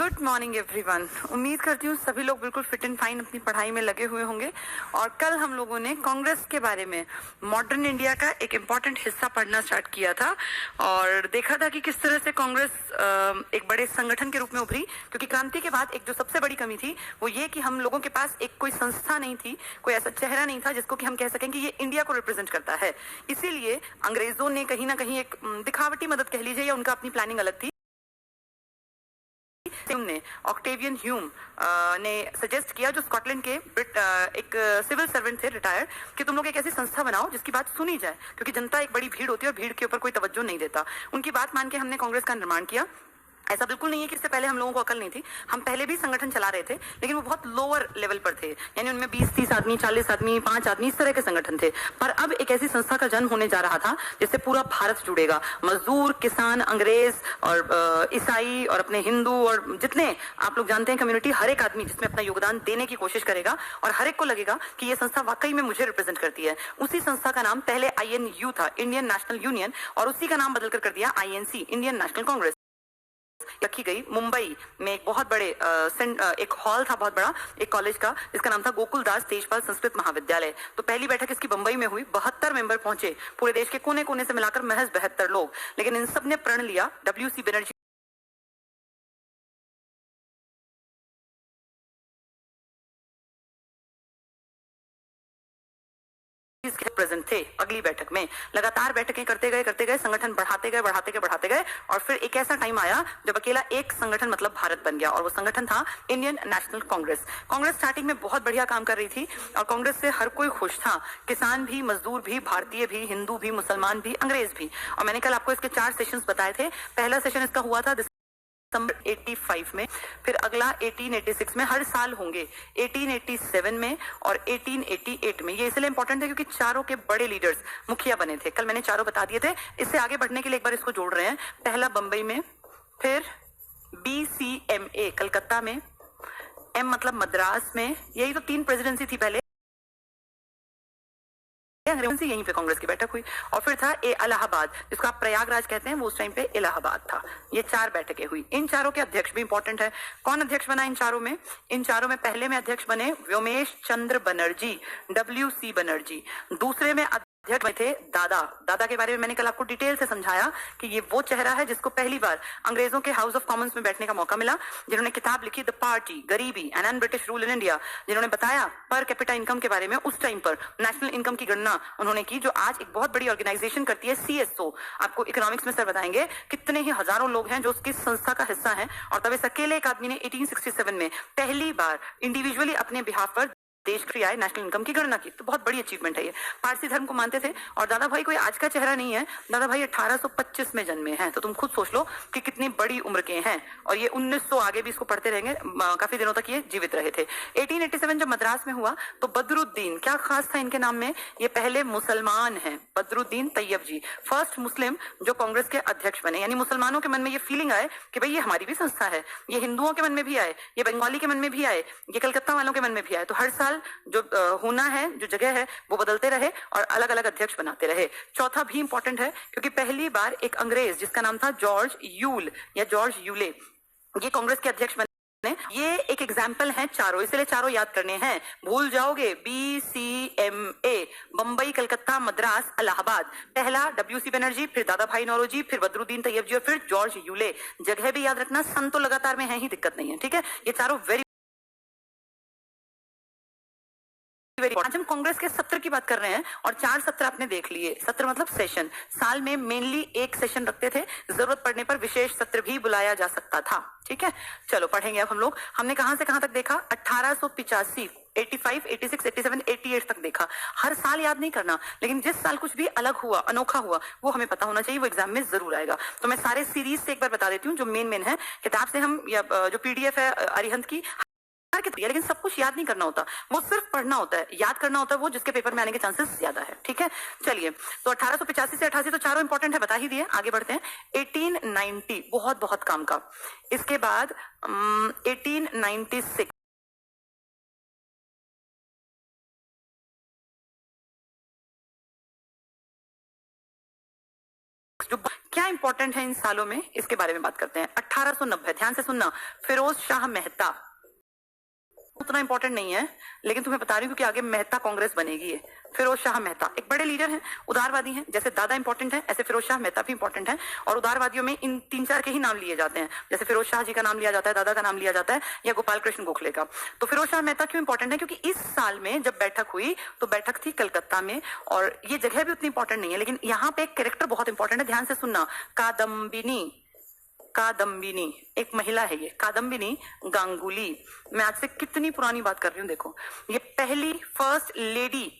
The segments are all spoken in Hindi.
Good morning everyone. उम्मीद करती हूँ सभी लोग बिल्कुल फिट एंड फाइन अपनी पढ़ाई में लगे हुए होंगे। और कल हम लोगों ने कांग्रेस के बारे में मॉडर्न इंडिया का एक इम्पॉर्टेंट हिस्सा पढ़ना स्टार्ट किया था और देखा था कि किस तरह से कांग्रेस एक बड़े संगठन के रूप में उभरी। क्योंकि क्रांति के बाद एक जो सबसे बड़ी कमी थी वो ये कि हम लोगों के पास एक कोई संस्था नहीं थी, कोई ऐसा चेहरा नहीं था जिसको कि हम कह सकें कि ये इंडिया को रिप्रेजेंट करता है। इसीलिए अंग्रेजों ने कहीं ना कहीं एक दिखावटी मदद कह लीजिए या उनका अपनी प्लानिंग अलग थी। ने ऑक्टेवियन ह्यूम ने सजेस्ट किया, जो स्कॉटलैंड के एक सिविल सर्वेंट थे रिटायर्ड, कि तुम लोग एक ऐसी संस्था बनाओ जिसकी बात सुनी जाए, क्योंकि जनता एक बड़ी भीड़ होती है और भीड़ के ऊपर कोई तवज्जो नहीं देता। उनकी बात मान के हमने कांग्रेस का निर्माण किया। ऐसा बिल्कुल नहीं है कि इससे पहले हम लोगों को अकल नहीं थी, हम पहले भी संगठन चला रहे थे, लेकिन वो बहुत लोअर लेवल पर थे, यानी उनमें 20-30 आदमी, 40 आदमी, 5 आदमी, इस तरह के संगठन थे। पर अब एक ऐसी संस्था का जन्म होने जा रहा था जिससे पूरा भारत जुड़ेगा। मजदूर, किसान, अंग्रेज और ईसाई और अपने हिंदू और जितने आप लोग जानते हैं कम्युनिटी, हर एक आदमी जिसमें अपना योगदान देने की कोशिश करेगा और हर एक को लगेगा कि ये संस्था वाकई में मुझे रिप्रेजेंट करती है। उसी संस्था का नाम पहले INU था, इंडियन नेशनल यूनियन, और उसी का नाम बदलकर कर दिया INC, इंडियन नेशनल कांग्रेस। रखी गई मुंबई में एक बहुत बड़े एक हॉल था, बहुत बड़ा, एक कॉलेज का, जिसका नाम था गोकुलदास तेजपाल संस्कृत महाविद्यालय। तो पहली बैठक इसकी बंबई में हुई। 72 मेंबर पहुंचे, पूरे देश के कोने कोने से मिलाकर महज 72 लोग। लेकिन इन सब ने प्रण लिया, WC बनर्जी प्रेजेंट थे। अगली बैठक में लगातार बैठकें करते गए, संगठन बढ़ाते गए और फिर एक ऐसा टाइम आया जब अकेला एक संगठन मतलब भारत बन गया, और वो संगठन था Indian national Congress. Congress starting में बहुत बढ़िया काम कर रही थी और कांग्रेस से हर कोई खुश था, किसान भी, मजदूर भी, भारतीय भी, हिंदू भी, मुसलमान भी, अंग्रेज भी। और मैंने कल आपको इसके 4 सेशंस बताए थे। पहला सेशन इसका हुआ था दिसंबर 85 में, फिर अगला 1886 में, हर साल होंगे 1887 में और 1888 में। ये इसलिए इंपॉर्टेंट है क्योंकि चारों के बड़े लीडर्स मुखिया बने थे। कल मैंने चारों बता दिए थे। इससे आगे बढ़ने के लिए एक बार इसको जोड़ रहे हैं। पहला बंबई में, फिर BCMA कलकत्ता में, M मतलब मद्रास में। यही तो 3 प्रेसिडेंसी थी पहले, अंग्रेजों से यहीं पे कांग्रेस की बैठक हुई। और फिर था इलाहाबाद, जिसको आप प्रयागराज कहते हैं, वो उस टाइम पे इलाहाबाद था। ये 4 बैठकें हुई। इन चारों के अध्यक्ष भी इंपॉर्टेंट है। कौन अध्यक्ष बना इन चारों में? इन चारों में पहले में अध्यक्ष बने व्योमेश चंद्र बनर्जी, WC बनर्जी। दूसरे में अध्यक्ष थे दादा के बारे में मैंने कल आपको डिटेल से समझाया कि ये वो चेहरा है जिसको पहली बार अंग्रेजों के हाउस ऑफ कॉमन्स में बैठने का मौका मिला, जिन्होंने किताब लिखी द पार्टी, गरीबी and un British rule in India, जिन्होंने बताया पर कैपिटा इनकम के बारे में। उस टाइम पर नेशनल इनकम की गणना उन्होंने की, जो आज एक बहुत बड़ी ऑर्गेनाइजेशन करती है, CSO। आपको इकोनॉमिक्स में सर बताएंगे कितने ही हजारों लोग हैं जो उसकी संस्था का हिस्सा हैं। और तब इस अकेले एक आदमी ने 1867 में पहली बार इंडिविजुअली अपने बिहाफ पर देश की आय नेशनल इनकम की गणना की। तो बहुत बड़ी अचीवमेंट है ये। पारसी धर्म को मानते थे और दादा भाई कोई आज का चेहरा नहीं है। दादा भाई 1825 में जन्मे हैं, तो तुम खुद सोच लो कि कितनी बड़ी उम्र के हैं। और ये 1900 आगे भी इसको पढ़ते रहेंगे, काफी दिनों तक ये जीवित रहे थे। 1887 जब मद्रास में हुआ तो बदरुद्दीन, क्या खास था इनके नाम में? ये पहले मुसलमान हैं, बदरुद्दीन तैयब जी, फर्स्ट मुस्लिम जो कांग्रेस के अध्यक्ष बने। यानी मुसलमानों के मन में ये फीलिंग आए कि भाई ये हमारी भी संस्था है। ये हिंदुओं के मन में भी आए, ये बंगाली के मन में भी आए, ये कलकत्ता वालों के मन में भी आए। तो हर साल जो होना है, जो जगह है, वो बदलते रहे और अलग अलग अध्यक्ष बनाते रहे। चौथा भी इंपॉर्टेंट है क्योंकि पहली बार एक अंग्रेज जिसका नाम था जॉर्ज यूल या जॉर्ज यूले, ये कांग्रेस के अध्यक्ष बने। ये एक एग्जाम्पल है चारों, इसलिए चारों याद करने हैं, भूल जाओगे। BCMA, बंबई, कलकत्ता, मद्रास, इलाहाबाद। पहला WC बनर्जी, फिर दादा भाई नौरोजी, फिर बदरुद्दीन तैयब जी और फिर जॉर्ज यूले। जगह भी याद रखना, सन तो लगातार में है ही, दिक्कत नहीं है, ठीक है। ये चारों वेरी आज हम कांग्रेस के सत्र की बात कर रहे हैं और 4 सत्र आपने देख लिए। सत्र मतलब सेशन। साल में मेनली एक सेशन रखते थे, जरूरत पड़ने पर विशेष सत्र भी बुलाया जा सकता था, ठीक है। चलो पढ़ेंगे अब हम लोग। हमने कहां से कहां तक देखा? 1885, 85, 86, 87, 88 तक देखा। हर साल याद नहीं करना, लेकिन जिस साल कुछ भी अलग हुआ, अनोखा हुआ, वो हमें पता होना चाहिए, वो एग्जाम में जरूर आएगा। तो मैं सारे सीरीज से एक बार बता देती हूँ जो मेन है। किताब से हम या जो PDF है अरिहंत की, लेकिन सब कुछ याद नहीं करना होता, वो सिर्फ पढ़ना होता है। याद करना होता है वो जिसके पेपर में आने के चांसेस ज्यादा है, ठीक है। चलिए, तो 1885 से 88 तो चारों इंपॉर्टेंट है, बता ही दिए। आगे बढ़ते हैं। 1890 बहुत काम का। इसके बाद 1896 जो क्या इंपॉर्टेंट है इन सालों में, इसके बारे में बात करते हैं। 1890, ध्यान से सुनना, फिरोज शाह मेहता, उतना इंपॉर्टेंट नहीं है लेकिन तुम्हें बता रही हूँ क्योंकि आगे मेहता कांग्रेस बनेगी। है फिरोज शाह मेहता एक बड़े लीडर हैं, उदारवादी हैं। जैसे दादा इंपॉर्टेंट है ऐसे फिरोज शाह मेहता भी इंपॉर्टेंट है। और उदारवादियों में इन 3-4 के ही नाम लिए जाते हैं, जैसे फिरोज शाह जी का नाम लिया जाता है, दादा का नाम लिया जाता है, या गोपाल कृष्ण गोखले का। तो फिरोज शाह मेहता क्यों इंपॉर्टेंट है? क्योंकि इस साल में जब बैठक हुई तो बैठक थी कलकत्ता में, और ये जगह भी उतनी इंपॉर्टेंट नहीं है लेकिन यहाँ पे एक कैरेक्टर बहुत इंपॉर्टेंट है, ध्यान से सुनना। कादम्बिनी, कादम्बिनी एक महिला है, ये कादम्बिनी गांगुली। मैं आज से कितनी पुरानी बात कर रही हूँ, देखो ये पहली first lady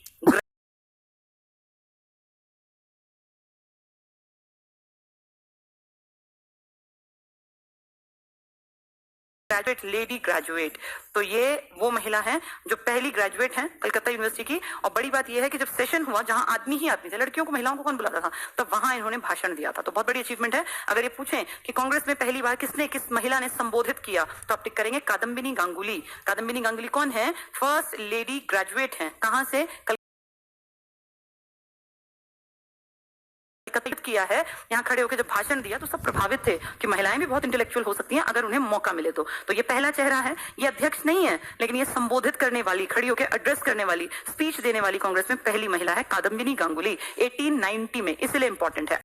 graduate, lady graduate. तो ये वो महिला है जो पहली ग्रेजुएट है कलकत्ता यूनिवर्सिटी की। और बड़ी बात ये है कि जब सेशन हुआ जहां आदमी ही आदमी थे, लड़कियों को महिलाओं को कौन बुलाता था, तब वहां इन्होंने भाषण दिया था। तो बहुत बड़ी अचीवमेंट है। अगर ये पूछें कि कांग्रेस में पहली बार किस महिला ने संबोधित किया तो आप टिक करेंगे कादम्बिनी गांगुली। कादम्बिनी गांगुली कौन है? फर्स्ट लेडी ग्रेजुएट है। कहां से? एकत्रित किया है। यहाँ खड़े होकर जब भाषण दिया तो सब प्रभावित थे कि महिलाएं भी बहुत इंटेलेक्चुअल हो सकती हैं अगर उन्हें मौका मिले तो। ये पहला चेहरा है, ये अध्यक्ष नहीं है लेकिन ये संबोधित करने वाली, खड़ी होकर एड्रेस करने वाली, स्पीच देने वाली कांग्रेस में पहली महिला है कादम्बिनी गांगुली 1890 में, इसलिए इंपॉर्टेंट है।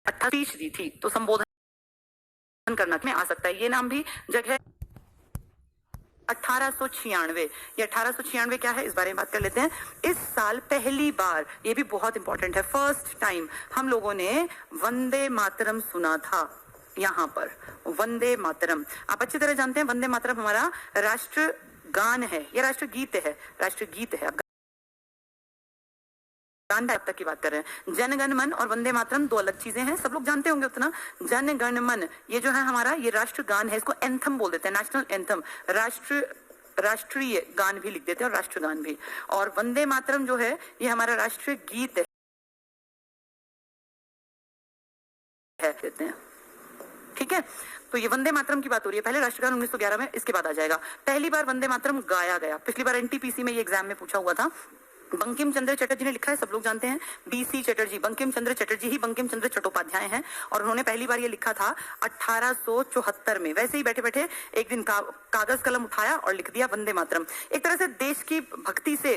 स्पीच दी थी तो संबोधन करना में आ सकता है। ये नाम भी जगह 1896, ये 1896 क्या है इस बारे में बात कर लेते हैं। इस साल पहली बार, ये भी बहुत इंपॉर्टेंट है, फर्स्ट टाइम हम लोगों ने वंदे मातरम सुना था। यहाँ पर वंदे मातरम आप अच्छी तरह जानते हैं, वंदे मातरम हमारा राष्ट्र गान है, यह राष्ट्र गीत है, राष्ट्र गीत है। अब तक की बात कर रहे हैं। जन गण मन और वंदे मातरम दो अलग चीजें हैं, सब लोग जानते होंगे उतना। जन गण मन ये जो है हमारा, ये राष्ट्र गान है, इसको एंथम बोल देते हैं, नेशनल एंथम, राष्ट्रीय गान भी लिख देते हैं और राष्ट्रगान भी। और वंदे मातरम जो है ये हमारा राष्ट्रीय गीत है देते हैं, ठीक है। तो ये वंदे मातरम की बात हो रही है। पहले राष्ट्रगान 1911 में, इसके बाद आ जाएगा। पहली बार वंदे मातरम गाया गया, पिछली बार एनटीपीसी में ये एग्जाम में पूछा हुआ था। बंकिम चंद्र चटर्जी ने लिखा है, सब लोग जानते हैं, बीसी चटर्जी, बंकिम चंद्र चटर्जी ही बंकिम चंद्र चट्टोपाध्याय हैं। और उन्होंने पहली बार ये लिखा था 1874 में। वैसे ही बैठे बैठे एक दिन कागज कलम उठाया और लिख दिया वंदे मातरम। एक तरह से देश की भक्ति से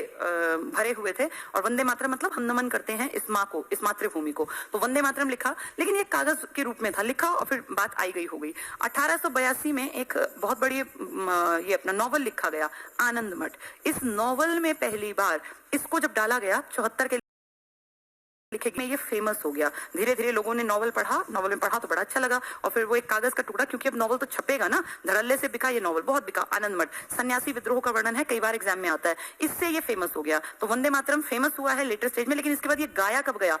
भरे हुए थे। और वंदे मातरम मतलब हम नमन करते हैं इस माँ को, इस मातृभूमि को। तो वंदे मातरम लिखा, लेकिन ये कागज के रूप में था, लिखा और फिर बात आई गई हो गई। 1882 में एक बहुत बड़ी ये अपना नॉवल लिखा गया, आनंद मठ। इस नॉवल में पहली बार इसको जब डाला गया 74 के लिखे में, ये फेमस हो गया। धीरे धीरे लोगों ने नॉवल में पढ़ा तो बड़ा अच्छा लगा। और फिर वो एक कागज का टुकड़ा, क्योंकि अब नॉवल तो छपेगा ना, धड़ल्ले से बिका ये नॉवल, बहुत बिका। आनंद मठ सन्यासी विद्रोह का वर्णन है, कई बार एग्जाम में आता है, इससे ये फेमस हो गया। तो वंदे मातरम फेमस हुआ है लेटर स्टेज में, लेकिन इसके बाद ये गाया कब गया?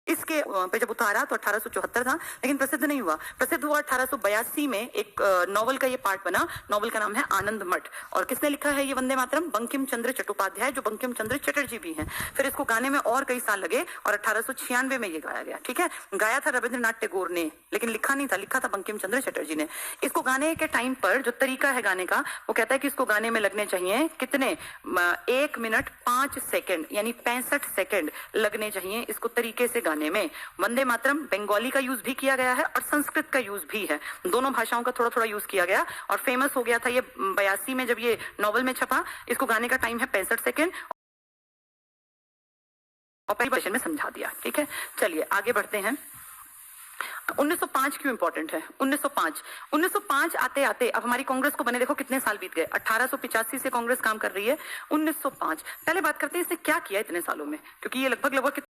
इसके पे जब उतारा तो 1874 था, लेकिन प्रसिद्ध नहीं हुआ। प्रसिद्ध हुआ 1882 में, एक नॉवल का ये पार्ट बना। नॉवल का नाम है आनंद मठ। और किसने लिखा है ये वंदे मातरम? बंकिम चंद्र चट्टोपाध्याय, जो बंकिम चंद्र चटर्जी भी हैं। फिर इसको गाने में और कई साल लगे और 1896 में ये गाया गया, ठीक है। गाया था रविंद्रनाथ टैगोर ने, लेकिन लिखा नहीं था, लिखा था बंकिम चंद्र चटर्जी ने। इसको गाने के टाइम पर जो तरीका है गाने का, वो कहता है कि इसको गाने में लगने चाहिए कितने, 1 मिनट 5 सेकंड, यानी 65 सेकंड लगने चाहिए इसको तरीके से में। वंदे मातरम बंगाली का यूज भी किया गया है और संस्कृत का यूज भी है, दोनों भाषाओं का थोड़ा थोड़ा यूज किया गया। और फेमस हो गया था ये 82 में जब ये नॉवल में छपा। इसको गाने का टाइम है 65 सेकंड और पहली वर्षन में समझा दिया, ठीक है। चलिए आगे बढ़ते हैं। 1905 क्यों इंपॉर्टेंट है? 1905 आते आते अब हमारी कांग्रेस को बने देखो कितने साल बीत गए। 1885 से कांग्रेस काम कर रही है। 1905 पहले बात करते हैं इसने क्या किया इतने सालों में, क्योंकि ये लगभग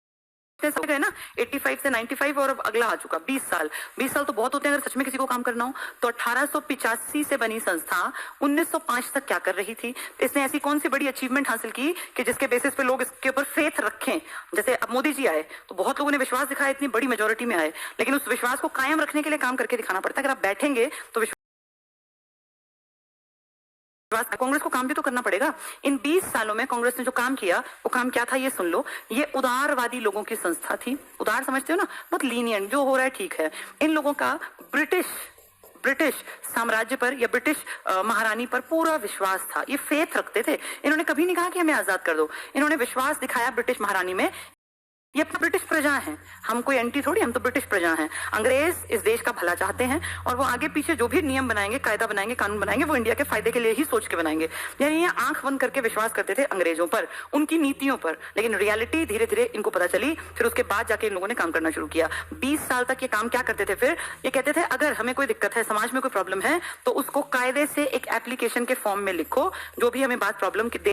गए ना, 85 से 95 और अब अगला आ चुका 20 साल। 20 साल तो बहुत होते हैं अगर सच में किसी को काम करना हो। तो 1885 से बनी संस्था 1905 तक क्या कर रही थी? इसने ऐसी कौन सी बड़ी अचीवमेंट हासिल की कि जिसके बेसिस पे लोग इसके ऊपर फेथ रखें? जैसे अब मोदी जी आए तो बहुत लोगों ने विश्वास दिखाया, इतनी बड़ी मेजोरिटी में आए, लेकिन उस विश्वास को कायम रखने के लिए काम करके दिखाना पड़ता है। अगर आप बैठेंगे तो कांग्रेस को काम भी तो करना पड़ेगा। इन 20 सालों में कांग्रेस ने जो काम किया वो काम क्या था ये सुन लो। ये उदारवादी लोगों की संस्था थी। उदार समझते हो ना, बहुत लीनियंट, जो हो रहा है ठीक है। इन लोगों का ब्रिटिश साम्राज्य पर या ब्रिटिश महारानी पर पूरा विश्वास था, ये फेथ रखते थे। इन्होंने कभी नहीं कहा कि हमें आजाद कर दो, इन्होंने विश्वास दिखाया ब्रिटिश महारानी में। ये अपना ब्रिटिश प्रजा है, हम कोई एंटी थोड़ी, हम तो ब्रिटिश प्रजा हैं। अंग्रेज इस देश का भला चाहते हैं और वो आगे पीछे जो भी नियम बनाएंगे, कायदा बनाएंगे, कानून बनाएंगे, वो इंडिया के फायदे के लिए ही सोच के बनाएंगे। यानी ये आंख बंद करके विश्वास करते थे अंग्रेजों पर, उनकी नीतियों पर। लेकिन रियलिटी धीरे धीरे इनको पता चली, फिर उसके बाद जाके इन लोगों ने काम करना शुरू किया। 20 साल तक ये काम क्या करते थे? फिर ये कहते थे अगर हमें कोई दिक्कत है, समाज में कोई प्रॉब्लम है, तो उसको कायदे से एक एप्लीकेशन के फॉर्म में लिखो, जो भी हमें बात प्रॉब्लम की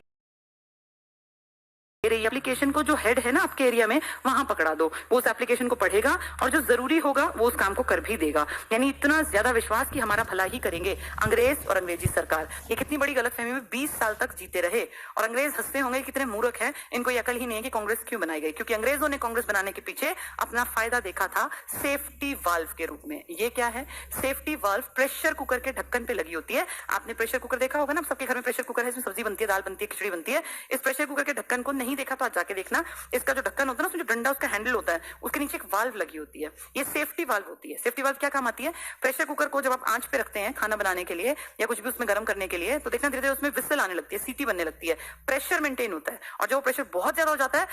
एप्लीकेशन को जो हेड है ना आपके एरिया में, वहां पकड़ा दो, वो उस एप्लीकेशन को पढ़ेगा और जो जरूरी होगा वो उस काम को कर भी देगा। यानी इतना ज्यादा विश्वास कि हमारा भला ही करेंगे अंग्रेज और अंग्रेजी सरकार। ये कितनी बड़ी गलतफहमी में 20 साल तक जीते रहे। और अंग्रेज हंसते होंगे कितने मूर्ख हैं, इनको ये अकल ही नहीं है कि कांग्रेस क्यों बनाई गई। क्योंकि अंग्रेजों ने कांग्रेस बनाने के पीछे अपना फायदा देखा था सेफ्टी वाल्व के रूप में। ये क्या है? सेफ्टी वाल्व प्रेशर कुकर के ढक्कन पे लगी होती है। आपने प्रेशर कुकर देखा होगा ना, सबके घर में प्रेशर कुकर है, इसमें सब्जी बनती है, दाल बनती है, खिचड़ी बनती है। इस प्रेशर कुकर के ढक्कन को नहीं देखा तो आज जाके देखना, इसका जो ढक्कन होता है ना, उसमें जो डंडा उसका हैंडल होता है, उसके नीचे एक वाल्व लगी होती है। ये सेफ्टी वाल्व होती है। सेफ्टी वाल्व क्या काम आती है? प्रेशर कुकर को जब आप आंच पे रखते हैं खाना बनाने के लिए या कुछ भी उसमें गर्म करने के लिए, तो देखना धीरे धीरे उसमें विसल आने लगती है, सीटी बनने लगती है, प्रेशर मेंटेन होता है। और जब प्रेशर बहुत ज्यादा हो जाता है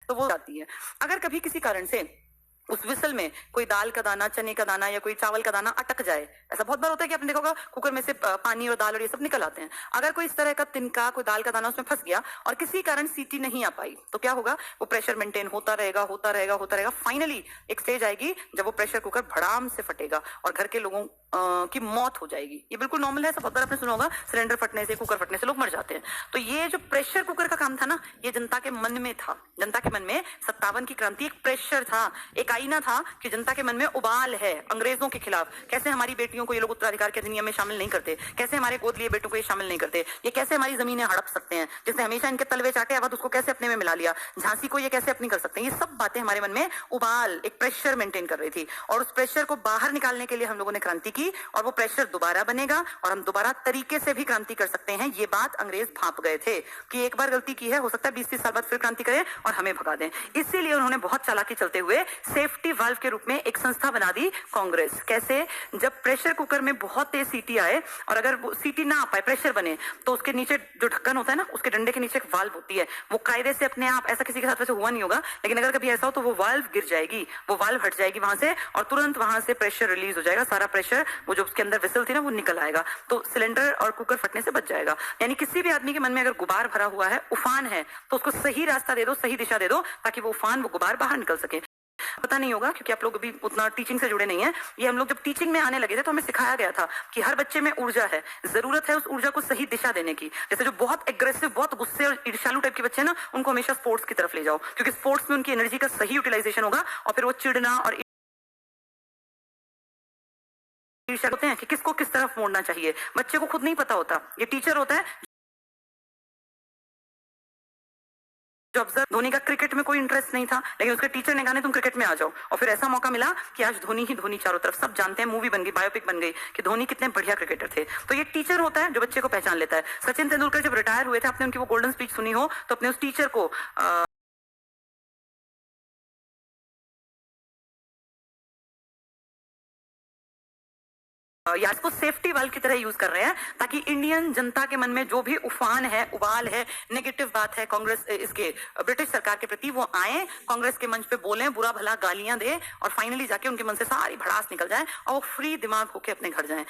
तो वो जाती है। अगर कभी किसी कारण से उस विसल में कोई दाल का दाना, चने का दाना या कोई चावल का दाना अटक जाए, ऐसा बहुत बार होता है कि आपने देखा होगा कुकर में से पानी और दाल और ये सब निकल आते हैं। अगर कोई इस तरह का तिनका, कोई दाल का दाना उसमें फंस गया और किसी कारण सीटी नहीं आ पाई, तो क्या होगा? वो प्रेशर मेंटेन होता रहेगा, होता रहेगा, होता रहेगा। फाइनली एक स्टेज आएगी जब वो प्रेशर कुकर भड़ाम से फटेगा और घर के लोगों की मौत हो जाएगी। ये बिल्कुल नॉर्मल है, सब बहुत बार आपने सुना होगा, सिलेंडर फटने से, कुकर फटने से लोग मर जाते हैं। तो ये जो प्रेशर कुकर का काम था ना, ये जनता के मन में था। जनता के मन में 57 की क्रांति एक प्रेशर था, एक आईना था कि जनता के मन में उबाल है अंग्रेजों के खिलाफ। कैसे हमारी बेटियों को ये लोग उत्तराधिकार के अधिनियम में शामिल नहीं करते, कैसे हमारे गोद लिए बेटों को ये शामिल नहीं करते, ये कैसे हमारी जमीनें हड़प सकते हैं, जिसने हमेशा इनके तलवे चाटे अवध उसको कैसे अपने में मिला लिया, झांसी को ये कैसे अपनी कर सकते हैं। ये सब बातें हमारे मन में उबाल, एक प्रेशर मेंटेन कर रही थी। और उस प्रेशर को बाहर निकालने के लिए हम लोगों ने क्रांति की और वो प्रेशर दोबारा बनेगा और हम दोबारा तरीके से भी क्रांति कर सकते हैं। ये बात अंग्रेज भांप गए थे कि एक बार गलती की है, हो सकता है 20-30 साल बाद फिर क्रांति करें और हमें भगा दें। इसीलिए उन्होंने बहुत चालाकी चलते हुए सेफ्टी वाल्व के रूप में एक संस्था बना दी कांग्रेस। कैसे? जब प्रेशर कुकर में बहुत तेज सीटी आए और अगर वो सीटी ना आ पाए, प्रेशर बने, तो उसके नीचे जो ढक्कन होता है ना, उसके डंडे के नीचे एक वाल्व होती है। वो कायदे से अपने आप, ऐसा किसी के साथ वैसे हुआ नहीं होगा, लेकिन अगर कभी ऐसा हो तो वो वाल्व गिर जाएगी, वो वाल्व हट जाएगी वहां से और तुरंत वहां से प्रेशर रिलीज हो जाएगा। सारा प्रेशर वो जो उसके अंदर विसल थी ना, वो निकल आएगा, तो सिलेंडर और कुकर फटने से बच जाएगा। यानी किसी भी आदमी के मन में अगर गुबार भरा हुआ है, उफान है, तो उसको सही रास्ता दे दो, सही दिशा दे दो, ताकि वो उफान, वो गुबार बाहर निकल सके। पता नहीं होगा क्योंकि आप लोग अभी उतना टीचिंग से जुड़े नहीं हैं। ये हम लोग जब टीचिंग में आने लगे थे तो हमें सिखाया गया था कि हर बच्चे में ऊर्जा है, जरूरत है उस ऊर्जा को सही दिशा देने की। जैसे जो बहुत एग्रेसिव, बहुत गुस्से और ईर्ष्यालु टाइप के बच्चे हैं ना, उनको हमेशा स्पोर्ट्स की तरफ ले जाओ, क्योंकि स्पोर्ट्स में उनकी एनर्जी का सही यूटिलाइजेशन होगा और फिर वो चिढ़ना और ईर्ष्या होते हैं कि किसको किस तरफ मोड़ना चाहिए। बच्चे को खुद नहीं पता होता, ये टीचर होता है जो ऑब्जर्व। धोनी का क्रिकेट में कोई इंटरेस्ट नहीं था, लेकिन उसके टीचर ने कहा नहीं तुम क्रिकेट में आ जाओ, और फिर ऐसा मौका मिला कि आज धोनी ही धोनी चारों तरफ, सब जानते हैं, मूवी बन गई, बायोपिक बन गई कि धोनी कितने बढ़िया क्रिकेटर थे। तो ये टीचर होता है जो बच्चे को पहचान लेता है। सचिन तेंदुलकर जब रिटायर हुए थे, आपने उनकी वो गोल्डन स्पीच सुनी हो, तो अपने उस टीचर को या इसको सेफ्टी वाल्व की तरह यूज कर रहे हैं, ताकि इंडियन जनता के मन में जो भी उफान है, उबाल है, नेगेटिव बात है कांग्रेस, इसके ब्रिटिश सरकार के प्रति, वो आए, कांग्रेस के मंच पे बोलें, बुरा भला गालियां दे और फाइनली जाके उनके मन से सारी भड़ास निकल जाए और वो फ्री दिमाग होके अपने घर जाएं।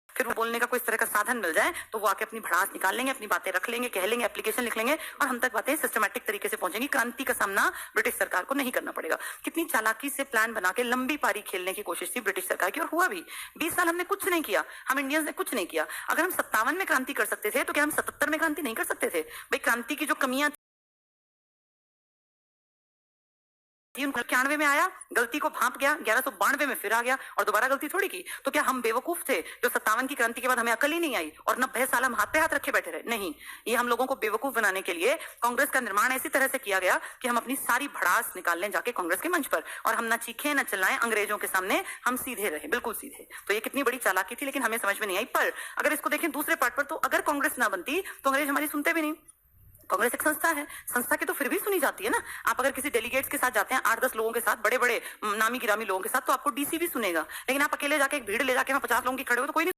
फिर वो बोलने का कोई इस तरह का साधन मिल जाए तो वो आके अपनी भड़ास निकाल लेंगे, अपनी बातें रख लेंगे, कह लेंगे, एप्लीकेशन लिख लेंगे और हम तक बातें सिस्टमैटिक तरीके से पहुंचेंगी। क्रांति का सामना ब्रिटिश सरकार को नहीं करना पड़ेगा। कितनी चालाकी से प्लान बना के लंबी पारी खेलने की कोशिश थी ब्रिटिश सरकार की, और हुआ भी। 20 साल हमने कुछ नहीं किया, हम इंडियंस ने कुछ नहीं किया। अगर हम 57 में क्रांति कर सकते थे तो क्या हम 77 में क्रांति नहीं कर सकते थे? भाई क्रांति की जो कमियां 91 में आया, गलती को भांप गया, 1192 में फिर आ गया और दोबारा गलती थोड़ी की। तो क्या हम बेवकूफ थे जो 57 की क्रांति के बाद हमें अकल ही नहीं आई और 90 साल हम हाथ पे हाथ रखे बैठे रहे? नहीं, ये हम लोगों को बेवकूफ बनाने के लिए कांग्रेस का निर्माण ऐसी तरह से किया गया कि हम अपनी सारी भड़ास निकाल लें जाके कांग्रेस के मंच पर, और हम ना चीखें ना चिल्लाएं अंग्रेजों के सामने, हम सीधे रहे, बिल्कुल सीधे। तो ये कितनी बड़ी चालाकी थी, लेकिन हमें समझ में नहीं आई। पर अगर इसको देखें दूसरे पार्ट पर, तो अगर कांग्रेस ना बनती तो अंग्रेज हमारी सुनते भी नहीं। कांग्रेस एक संस्था है, संस्था की तो फिर भी सुनी जाती है ना। आप अगर किसी डेलीगेट्स के साथ जाते हैं 8-10 लोगों के साथ, बड़े बड़े नामी गिरामी लोगों के साथ, तो आपको डीसी भी सुनेगा। लेकिन आप अकेले जाके एक भीड़ ले जाके 50 लोगों की खड़े हो तो कोई नहीं।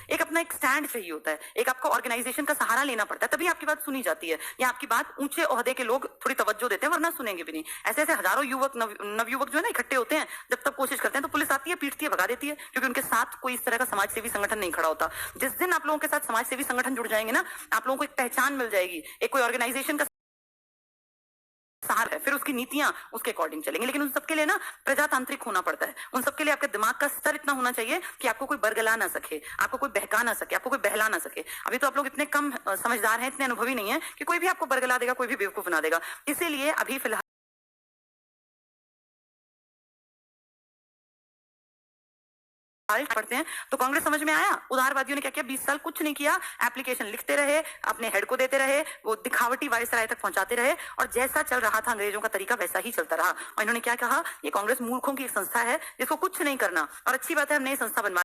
एक अपना एक स्टैंड चाहिए होता है, एक आपको ऑर्गेनाइजेशन का सहारा लेना पड़ता है, तभी आपकी बात सुनी जाती है, या आपकी बात ऊंचे ओहदे के लोग थोड़ी तवज्जो देते हैं, वरना सुनेंगे भी नहीं। ऐसे ऐसे हजारों युवक नवयुवक जो है ना इकट्ठे होते हैं, जब तक कोशिश करते हैं तो पुलिस आती है, पीटती है, भगा देती है, क्योंकि उनके साथ कोई इस तरह का समाज सेवी संगठन नहीं खड़ा होता। जिस दिन आप लोगों के साथ समाज सेवी संगठन जुड़ जाएंगे ना, आप लोगों को एक पहचान मिल जाएगी, एक कोई ऑर्गेनाइजेशन का सहारा है, फिर उसकी नीतियां उसके अकॉर्डिंग चलेंगी। लेकिन उन सबके लिए ना प्रजातांत्रिक होना पड़ता है, उन सबके लिए आपके दिमाग का स्तर इतना होना चाहिए कि आपको कोई बरगला ना सके, आपको कोई बहका ना सके, आपको कोई बहला ना सके। अभी तो आप लोग इतने कम समझदार हैं, इतने अनुभवी नहीं है कि कोई भी आपको बरगला देगा, कोई भी बेवकूफ बना देगा। इसीलिए अभी फिलहाल पढ़ते हैं तो कांग्रेस समझ में आया। उदारवादियों ने क्या किया, 20 साल कुछ नहीं किया, एप्लीकेशन लिखते रहे, अपने हेड को देते रहे, वो दिखावटी वायसराय तक पहुंचाते रहे, और जैसा चल रहा था अंग्रेजों का तरीका वैसा ही चलता रहा। और इन्होंने क्या कहा, ये कांग्रेस मूर्खों की एक संस्था है जिसको कुछ नहीं करना, और अच्छी बात है हमने ये संस्था बनवा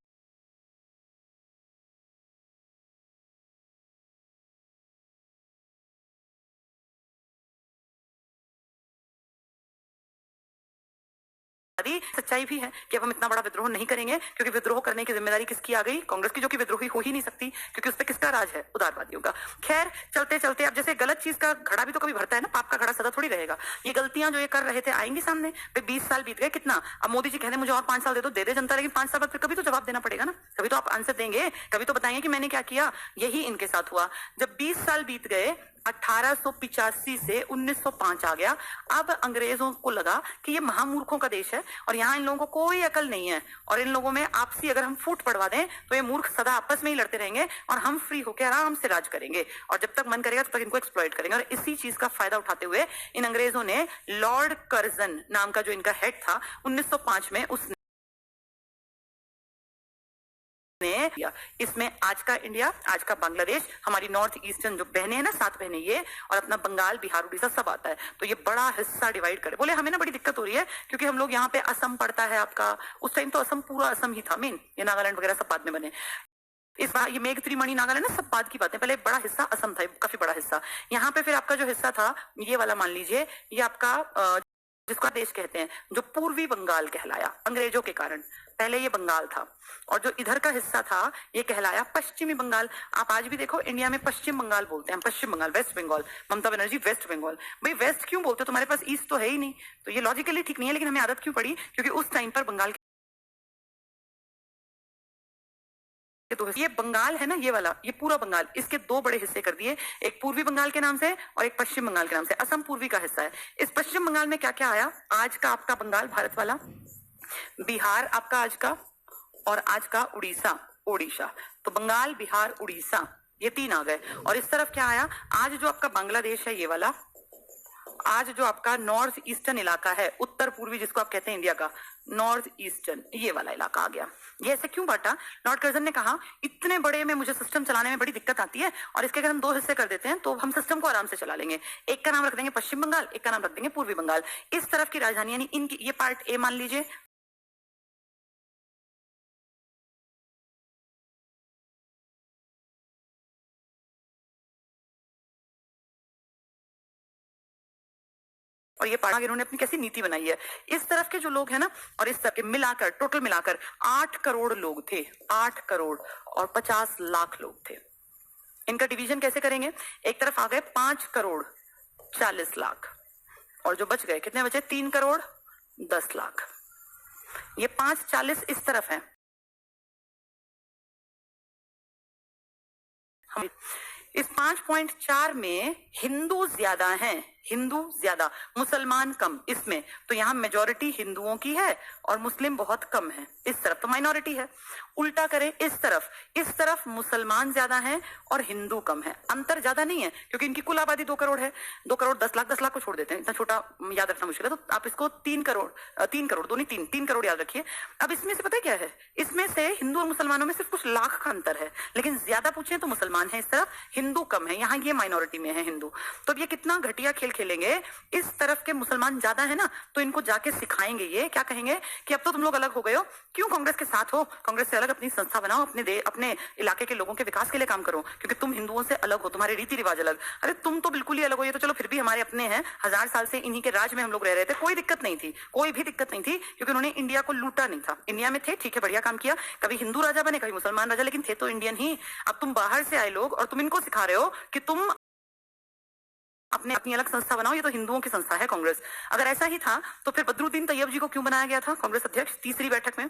सच्चाई भी है कि अब हम इतना बड़ा विद्रोह नहीं करेंगे, क्योंकि विद्रोह करने की जिम्मेदारी किसकी आ गई, कांग्रेस की, जो कि विद्रोही हो ही नहीं सकती, क्योंकि उस पर किसका राज है, उदारवादियों का। खैर चलते चलते अब जैसे गलत चीज का घड़ा भी तो कभी भरता है ना, पाप का घड़ा सदा थोड़ी रहेगा। ये गलतियां जो ये कर रहे थे आएंगी सामने। 20 साल बीत गए, कितना, अब मोदी जी कहते मुझे और 5 साल दे दे जनता, लेकिन 5 साल बाद फिर कभी तो जवाब देना पड़ेगा ना, कभी तो आप आंसर देंगे, कभी तो बताएंगे कि मैंने क्या किया। यही इनके साथ हुआ। जब 20 साल बीत गए, 1885 से 1905 आ गया। अब अंग्रेजों को लगा कि ये महामूर्खों का देश है और यहाँ इन लोगों को कोई अकल नहीं है, और इन लोगों में आपसी अगर हम फूट पड़वा दें तो ये मूर्ख सदा आपस में ही लड़ते रहेंगे और हम फ्री होकर आराम से राज करेंगे, और जब तक मन करेगा तब तक इनको एक्सप्लॉइट करेंगे। और इसी चीज का फायदा उठाते हुए इन अंग्रेजों ने लॉर्ड कर्जन नाम का जो इनका हेड था 1905 में, उसने इसमें आज का इंडिया, आज का बांग्लादेश, हमारी नॉर्थ ईस्टर्न जो बहनें हैं ना, 7 बहनें, ये और अपना बंगाल, बिहार, उड़ीसा सब आता है। तो ये बड़ा हिस्सा डिवाइड करे। बोले हमें ना बड़ी दिक्कत हो रही है, क्योंकि हम लोग यहाँ पे असम पड़ता है आपका, उस टाइम तो असम पूरा असम ही था मेन, ये नागालैंड वगैरह सब बाद में बने। इस बार ये मेघत्री मणि नागालैंड ना सब बाद की बातें, पहले बड़ा हिस्सा असम था, काफी बड़ा हिस्सा। यहाँ पे फिर आपका जो हिस्सा था ये वाला मान लीजिए, ये आपका जिसको देश कहते हैं, जो पूर्वी बंगाल कहलाया अंग्रेजों के कारण, पहले ये बंगाल था, और जो इधर का हिस्सा था ये कहलाया पश्चिमी बंगाल। आप आज भी देखो इंडिया में पश्चिम बंगाल बोलते हैं, पश्चिम बंगाल, वेस्ट बंगाल, ममता बनर्जी वेस्ट बंगाल। भाई वेस्ट क्यों बोलते हो, तुम्हारे पास ईस्ट तो है ही नहीं, तो ये लॉजिकली ठीक नहीं है, लेकिन हमें आदत क्यों पड़ी, क्योंकि उस टाइम पर बंगाल तो ये बंगाल है ना, ये वाला, ये पूरा बंगाल, इसके 2 बड़े हिस्से कर दिए, एक पूर्वी बंगाल के नाम से और एक पश्चिम बंगाल के नाम से। असम पूर्वी का हिस्सा है। इस पश्चिम बंगाल में क्या क्या आया, आज का आपका बंगाल भारत वाला, बिहार आपका आज का, और आज का उड़ीसा, ओडिशा। तो बंगाल, बिहार, उड़ीसा, ये 3 आ गए। और इस तरफ क्या आया, आज जो आपका बांग्लादेश है ये वाला, आज जो आपका नॉर्थ ईस्टर्न इलाका है, उत्तर पूर्वी जिसको आप कहते हैं इंडिया का, नॉर्थ ईस्टर्न, ये वाला इलाका आ गया। ये ऐसे क्यों बांटा, लॉर्ड कर्जन ने कहा इतने बड़े में मुझे सिस्टम चलाने में बड़ी दिक्कत आती है, और इसके अगर हम 2 हिस्से कर देते हैं तो हम सिस्टम को आराम से चला लेंगे। एक का नाम रख देंगे पश्चिम बंगाल, एक का नाम रख देंगे पूर्वी बंगाल। इस तरफ की राजधानी यानी इनकी, ये पार्ट ए मान लीजिए, और ये पार्ट इन्होंने अपनी कैसी नीति बनाई है। इस तरफ के जो लोग हैं ना, और इस तरफ के मिलाकर, टोटल मिलाकर 8 करोड़ लोग थे, 8 करोड़ और 50 लाख लोग थे। इनका डिवीजन कैसे करेंगे, एक तरफ आ गए 5 करोड़ 40 लाख, और जो बच गए कितने बचे, 3 करोड़ 10 लाख। ये 5-40 इस तरफ है। इस 5.4 में हिंदू ज्यादा हैं, हिंदू ज्यादा, मुसलमान कम इसमें, तो यहाँ मेजोरिटी हिंदुओं की है और मुस्लिम बहुत कम है, इस तरफ तो माइनॉरिटी है। उल्टा करें इस तरफ मुसलमान ज्यादा हैं और हिंदू कम है, अंतर ज्यादा नहीं है क्योंकि इनकी कुल आबादी 2 करोड़ है, 2 करोड़ 10 लाख को छोड़ देते हैं, इतना छोटा याद रखना मुश्किल है, तो आप इसको 3 करोड़ दो नहीं 3 करोड़ याद रखिए। अब इसमें से पता है क्या है, इसमें से हिंदू और मुसलमानों में सिर्फ कुछ लाख का अंतर है, लेकिन ज्यादा पूछे तो मुसलमान है इस तरफ, हिंदू कम है, यहाँ ये माइनॉरिटी में है हिंदू। तो अब ये कितना घटिया खेल खेलेंगे, इस तरफ के मुसलमान ज्यादा है ना, तो इनको जाके सिखाएंगे, ये क्या कहेंगे कि अब तो तुम लोग अलग हो गए हो, क्यों कांग्रेस के साथ हो, कांग्रेस से अलग अपनी संस्था बनाओ, अपने इलाके के लोगों के विकास के लिए काम करो, क्योंकि तुम हिंदुओं से अलग हो, तुम्हारे रीति रिवाज अलग। अरे तुम तो बिल्कुल ही अलग हो, ये तो चलो फिर भी हमारे अपने हैं, 1000 साल से इन्हीं के राज में हम लोग रह रहे थे, कोई दिक्कत नहीं थी, कोई भी दिक्कत नहीं थी, क्योंकि उन्होंने इंडिया को लूटा नहीं था, इंडिया में थे, ठीक है, बढ़िया काम किया, कभी हिंदू राजा बने कभी मुसलमान राजा, लेकिन थे तो इंडियन ही। अब तुम बाहर से आए लोग और तुम इनको सिखा रहे हो कि तुम अपनी अलग संस्था बनाओ, ये तो हिंदुओं की संस्था है कांग्रेस। अगर ऐसा ही था तो फिर बदरुद्दीन तैयब जी को क्यों बनाया गया था कांग्रेस अध्यक्ष तीसरी बैठक में?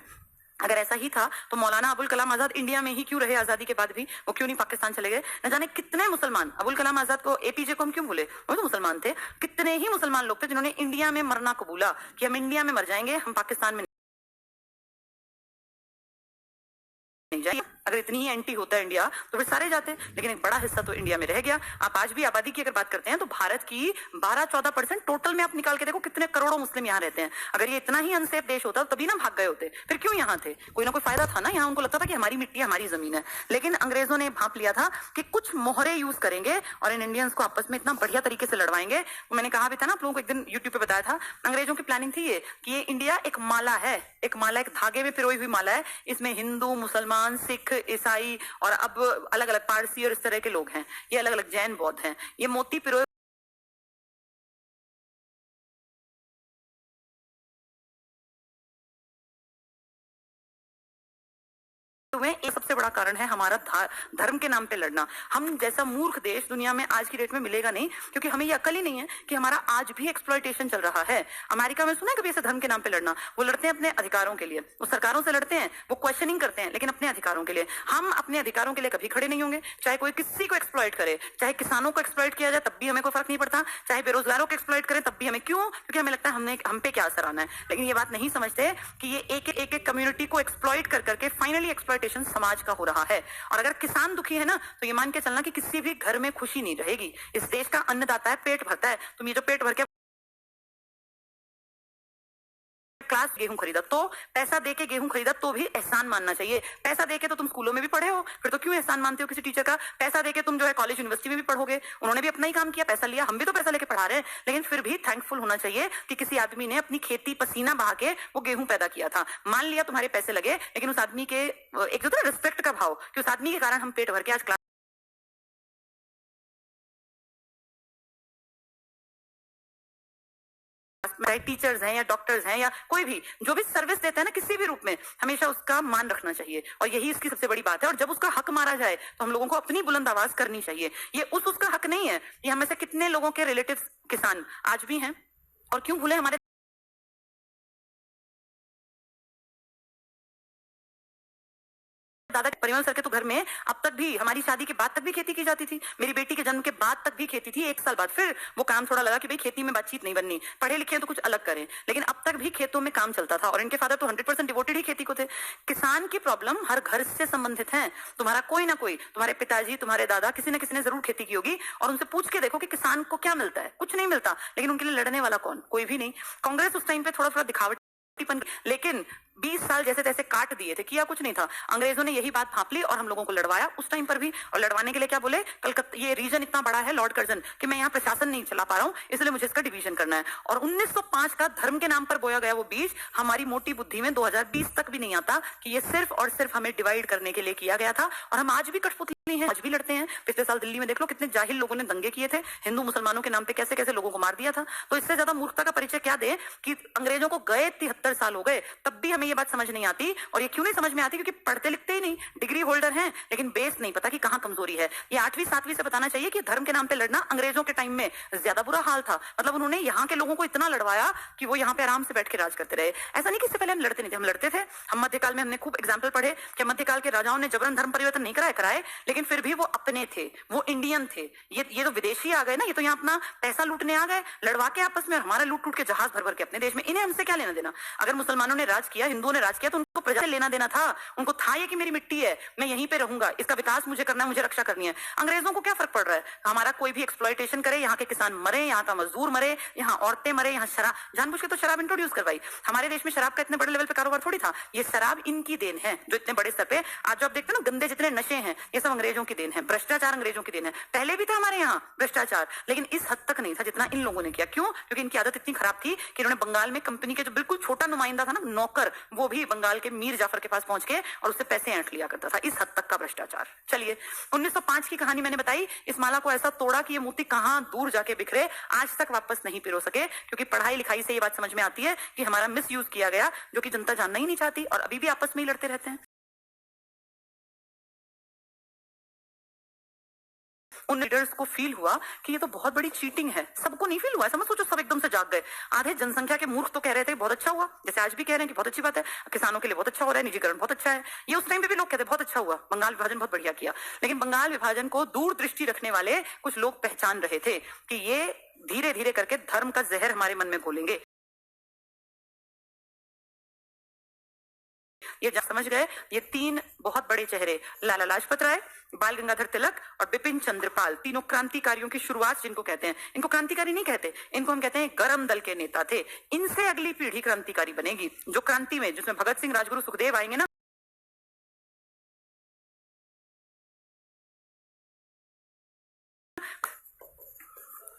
अगर ऐसा ही था तो मौलाना अबुल कलाम आजाद इंडिया में ही क्यों रहे, आजादी के बाद भी वो क्यों नहीं पाकिस्तान चले गए? न जाने कितने मुसलमान, अबुल कलाम आजाद को, एपीजे को हम क्यों भूले, वो तो मुसलमान थे, कितने ही मुसलमान लोग थे जिन्होंने इंडिया में मरना कबूला कि हम इंडिया में मर जाएंगे, हम पाकिस्तान में नहीं जाएंगे। अगर इतनी ही एंटी होता है इंडिया तो फिर सारे जाते, लेकिन एक बड़ा हिस्सा तो इंडिया में रह गया। आप आज भी आबादी की अगर बात करते हैं तो भारत की 12-14% टोटल में आप निकाल के देखो कितने करोड़ों मुस्लिम यहाँ रहते हैं। अगर ये इतना ही अनसेफ देश होता तभी ना भाग गए होते, फिर क्यों यहाँ थे? कोई ना कोई फायदा था ना, यहाँ उनको लगता था कि हमारी मिट्टी हमारी जमीन है। लेकिन अंग्रेजों ने भांप लिया था कि कुछ मोहरे यूज करेंगे और इन इंडियंस को आपस में इतना बढ़िया तरीके से लड़वाएंगे। मैंने कहा भी था ना आप लोगों को, एक दिन यूट्यूब पे बताया था, अंग्रेजों की प्लानिंग थी ये कि ये इंडिया एक माला है, एक धागे में पिरोई हुई माला है, इसमें हिंदू, मुसलमान, सिख, ईसाई और अब अलग अलग पारसी और इस तरह के लोग हैं, ये अलग अलग जैन बौद्ध हैं, ये मोती पिरोए एक सबसे बड़ा कारण है हमारा धर्म के नाम पे लड़ना। हम जैसा मूर्ख देश दुनिया में आज की डेट में मिलेगा नहीं, क्योंकि हमें ये अकल ही नहीं है कि हमारा आज भी एक्सप्लॉयटेशन चल रहा है। अमेरिका में सुना है कभी ऐसे धर्म के नाम पे लड़ना? वो लड़ते हैं अपने अधिकारों के लिए, वो सरकारों से लड़ते हैं, वो क्वेश्चनिंग करते हैं, लेकिन अपने अधिकारों के लिए। हम अपने अधिकारों के लिए कभी खड़े नहीं होंगे, चाहे कोई किसी को एक्सप्लॉयट करे, चाहे किसानों को एक्सप्लॉयट किया जाए तब भी हमें कोई फर्क नहीं पड़ता, चाहे बेरोजगारों को एक्सप्लॉयट करें तब भी हमें, क्यों? क्योंकि हमें लगता है हम पे क्या असर आना है। लेकिन ये बात नहीं समझते कि ये एक कम्युनिटी को एक्सप्लॉयट कर करके फाइनली एक्सप्लॉयटेशन समाज का हो रहा है। और अगर किसान दुखी है ना, तो ये मान के चलना कि किसी भी घर में खुशी नहीं रहेगी। इस देश का अन्नदाता है, पेट भरता है, तुम ये जो पेट भर के क्लास गेहूं खरीदा, तो पैसा देके गेहूं खरीदा तो भी एहसान मानना चाहिए। पैसा देके तो तुम स्कूलों में भी पढ़े हो, फिर तो क्यों एहसान मानते हो किसी टीचर का? पैसा देके तुम जो है कॉलेज यूनिवर्सिटी में भी पढ़ोगे, उन्होंने भी अपना ही काम किया, पैसा लिया, हम भी तो पैसा लेके पढ़ा रहे हैं, लेकिन फिर भी थैंकफुल होना चाहिए कि किसी आदमी ने अपनी खेती पसीना बहा के वो गेहूं पैदा किया था। मान लिया तुम्हारे पैसे लगे, लेकिन उस आदमी के एक जो था रिस्पेक्ट का भाव कि उस आदमी के कारण हम पेट भर के आज क्लास टीचर्स हैं या डॉक्टर्स हैं या कोई भी जो भी सर्विस देता है ना किसी भी रूप में, हमेशा उसका मान रखना चाहिए। और यही इसकी सबसे बड़ी बात है। और जब उसका हक मारा जाए तो हम लोगों को अपनी बुलंद आवाज करनी चाहिए। ये उसका हक नहीं है। ये हमें से कितने लोगों के रिलेटिव्स किसान आज भी हैं, और क्यों भूले हमारे दादा परिवार सर के तो घर में अब तक भी, हमारी शादी के बाद तक भी खेती की जाती थी, मेरी बेटी के जन्म के बाद तक भी खेती थी। 1 साल बाद फिर वो काम थोड़ा लगा कि भाई खेती में बातचीत नहीं बननी, पढ़े लिखे तो कुछ अलग करें, लेकिन अब तक भी खेतों में काम चलता था। और इनके फादर तो 100% डिवोटेड ही खेती को थे। किसान की प्रॉब्लम हर घर से संबंधित है। तुम्हारा कोई ना कोई, तुम्हारे पिताजी, तुम्हारे दादा, किसी न किसी ने जरूर खेती की होगी, और उनसे पूछ के देखो कि किसान को क्या मिलता है। कुछ नहीं मिलता, लेकिन उनके लिए लड़ने वाला कौन? कोई भी नहीं। कांग्रेस उस टाइम पे थोड़ा दिखावट, लेकिन 20 साल जैसे तैसे काट दिए थे, किया कुछ नहीं था। अंग्रेजों ने यही बात भांप ली और हम लोगों को लड़वाया उस टाइम पर भी। और लड़वाने के लिए क्या बोले, कलकत्ता ये रीजन इतना बड़ा है लॉर्ड कर्जन कि मैं यहाँ प्रशासन नहीं चला पा रहा हूँ, इसलिए मुझे इसका डिवीजन करना है। और 1905 का धर्म के नाम पर बोया गया वो बीज हमारी मोटी बुद्धि में 2020 तक भी नहीं आता कि ये सिर्फ और सिर्फ हमें डिवाइड करने के लिए किया गया था। और हम आज भी कठपुतली हैं, आज भी लड़ते हैं। पिछले साल दिल्ली में देख लो कितने जाहिल लोगों ने दंगे किए थे, हिंदू मुसलमानों के नाम पे कैसे कैसे लोगों को मार दिया था। तो इससे ज्यादा मूर्खता का परिचय क्या दे कि अंग्रेजों को गए 73 साल हो गए, तब भी हमें में ये बात समझ नहीं आती। और ये क्यों नहीं समझ में आती? क्योंकि पढ़ते लिखते ही नहीं, डिग्री होल्डर हैं लेकिन बेस नहीं पता कि कहाँ कमजोरी है। ये 8वीं 7वीं से बताना चाहिए कि धर्म के नाम पे लड़ना अंग्रेजों के टाइम में ज्यादा बुरा हाल था। मतलब उन्होंने यहाँ के लोगों को इतना लड़वाया कि वो यहाँ पे आराम से बैठ के राज करते रहे। ऐसा नहीं कि इससे पहले हम लड़ते नहीं थे, हम लड़ते थे। हम मध्यकाल में हमने खूब एग्जाम्पल पढ़े कि मध्यकाल के राजाओं ने जबरन धर्म परिवर्तन नहीं कराए, लेकिन फिर भी वो अपने थे, वो इंडियन थे। ये तो विदेशी आ गए ना, ये तो यहाँ अपना पैसा लूटने आ गए, लड़वा के आपस में, हमारा लूट लूट के जहाज भर भर के अपने देश में। इन्हें हमसे क्या लेना देना? अगर मुसलमानों ने राज किया, हिंदुओं ने राज किया, तो उनको प्रजा से लेना देना था। उनको था ये कि मेरी मिट्टी है, मैं यहीं पे रहूंगा, इसका विकास मुझे करना है, मुझे रक्षा करनी है। अंग्रेजों को क्या फर्क पड़ रहा है? हमारा कोई भी एक्सप्लॉयटेशन करे, यहाँ के किसान मरे, यहाँ का मजदूर मरे, यहाँ औरतें मरे, यहाँ शराब, जानबूझ के तो शराब इंट्रोड्यूस करवाई। हमारे देश में शराब का इतने बड़े लेवल पे कारोबार थोड़ी था। ये शराब इनकी देन है, जो इतने बड़े स्तर पे आज जो आप देखते हैं ना, गंदे जितने नशे हैं, ये सब अंग्रेजों की देन है। भ्रष्टाचार अंग्रेजों की देन है। पहले भी था हमारे यहाँ भ्रष्टाचार, लेकिन इस हद तक नहीं था जितना इन लोगों ने किया। क्यों? क्योंकि इनकी आदत इतनी खराब थी कि इन्होंने बंगाल में कंपनी के जो बिल्कुल छोटा नुमाइंदा था ना, नौकर, वो भी बंगाल के मीर जाफर के पास पहुंच के और उससे पैसे ऐंठ लिया करता था। इस हद तक का भ्रष्टाचार। चलिए, 1905 की कहानी मैंने बताई। इस माला को ऐसा तोड़ा कि ये मोती कहां दूर जाके बिखरे, आज तक वापस नहीं पिरो सके। क्योंकि पढ़ाई लिखाई से ये बात समझ में आती है कि हमारा मिस यूज किया गया, जो कि जनता जानना ही नहीं चाहती, और अभी भी आपस में ही लड़ते रहते हैं। उन लीडर्स को फील हुआ कि ये तो बहुत बड़ी चीटिंग है। सबको नहीं फील हुआ, समझ सोचो, सब एकदम से जाग गए। आधे जनसंख्या के मूर्ख तो कह रहे थे बहुत अच्छा हुआ, जैसे आज भी कह रहे हैं कि बहुत अच्छी बात है, किसानों के लिए बहुत अच्छा हो रहा है, निजीकरण बहुत अच्छा है। ये उस टाइम पे भी लोग कहते बहुत अच्छा हुआ, बंगाल विभाजन बहुत बढ़िया किया। लेकिन बंगाल विभाजन को दूरदृष्टि रखने वाले कुछ लोग पहचान रहे थे कि ये धीरे धीरे करके धर्म का जहर हमारे मन में घोलेंगे। ये समझ गए। ये तीन बहुत बड़े चेहरे, लाला लाजपत राय, बाल गंगाधर तिलक और बिपिन चंद्र पाल, तीनों क्रांतिकारियों की शुरुआत जिनको कहते हैं। इनको क्रांतिकारी नहीं कहते, इनको हम कहते हैं गरम दल के नेता थे। इनसे अगली पीढ़ी क्रांतिकारी बनेगी, जो क्रांति में, जिसमें भगत सिंह, राजगुरु, सुखदेव आएंगे ना,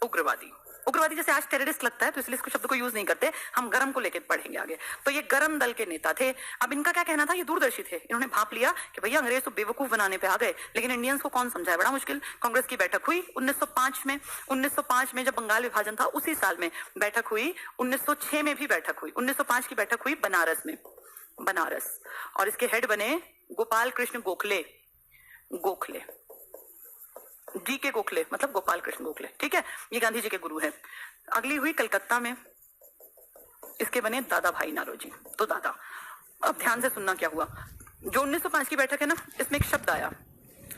उग्रवादी। उग्रवादी जैसे आज टेररिस्ट लगता है, तो इसलिए इसको शब्द को यूज नहीं करते, हम गरम को लेकर पढ़ेंगे आगे। तो ये गरम दल के नेता थे। अब इनका क्या कहना था? ये दूरदर्शी थे। इन्होंने भाप लिया कि भैया अंग्रेज तो बेवकूफ बनाने पे आ गए, लेकिन इंडियंस को कौन समझाए, बड़ा मुश्किल। कांग्रेस की बैठक हुई 1905 में। 1905 में जब बंगाल विभाजन था, उसी साल में बैठक हुई। 1906 में भी बैठक हुई। 1905 की बैठक हुई बनारस में, बनारस। और इसके हेड बने गोपाल कृष्ण गोखले। गोखले, जी के गोखले, मतलब गोपाल कृष्ण गोखले, ठीक है। ये गांधी जी के गुरु हैं। अगली हुई कलकत्ता में, इसके बने दादा भाई नारोजी। तो दादा, अब ध्यान से सुनना क्या हुआ। जो 1905 की बैठक है ना, इसमें एक शब्द आया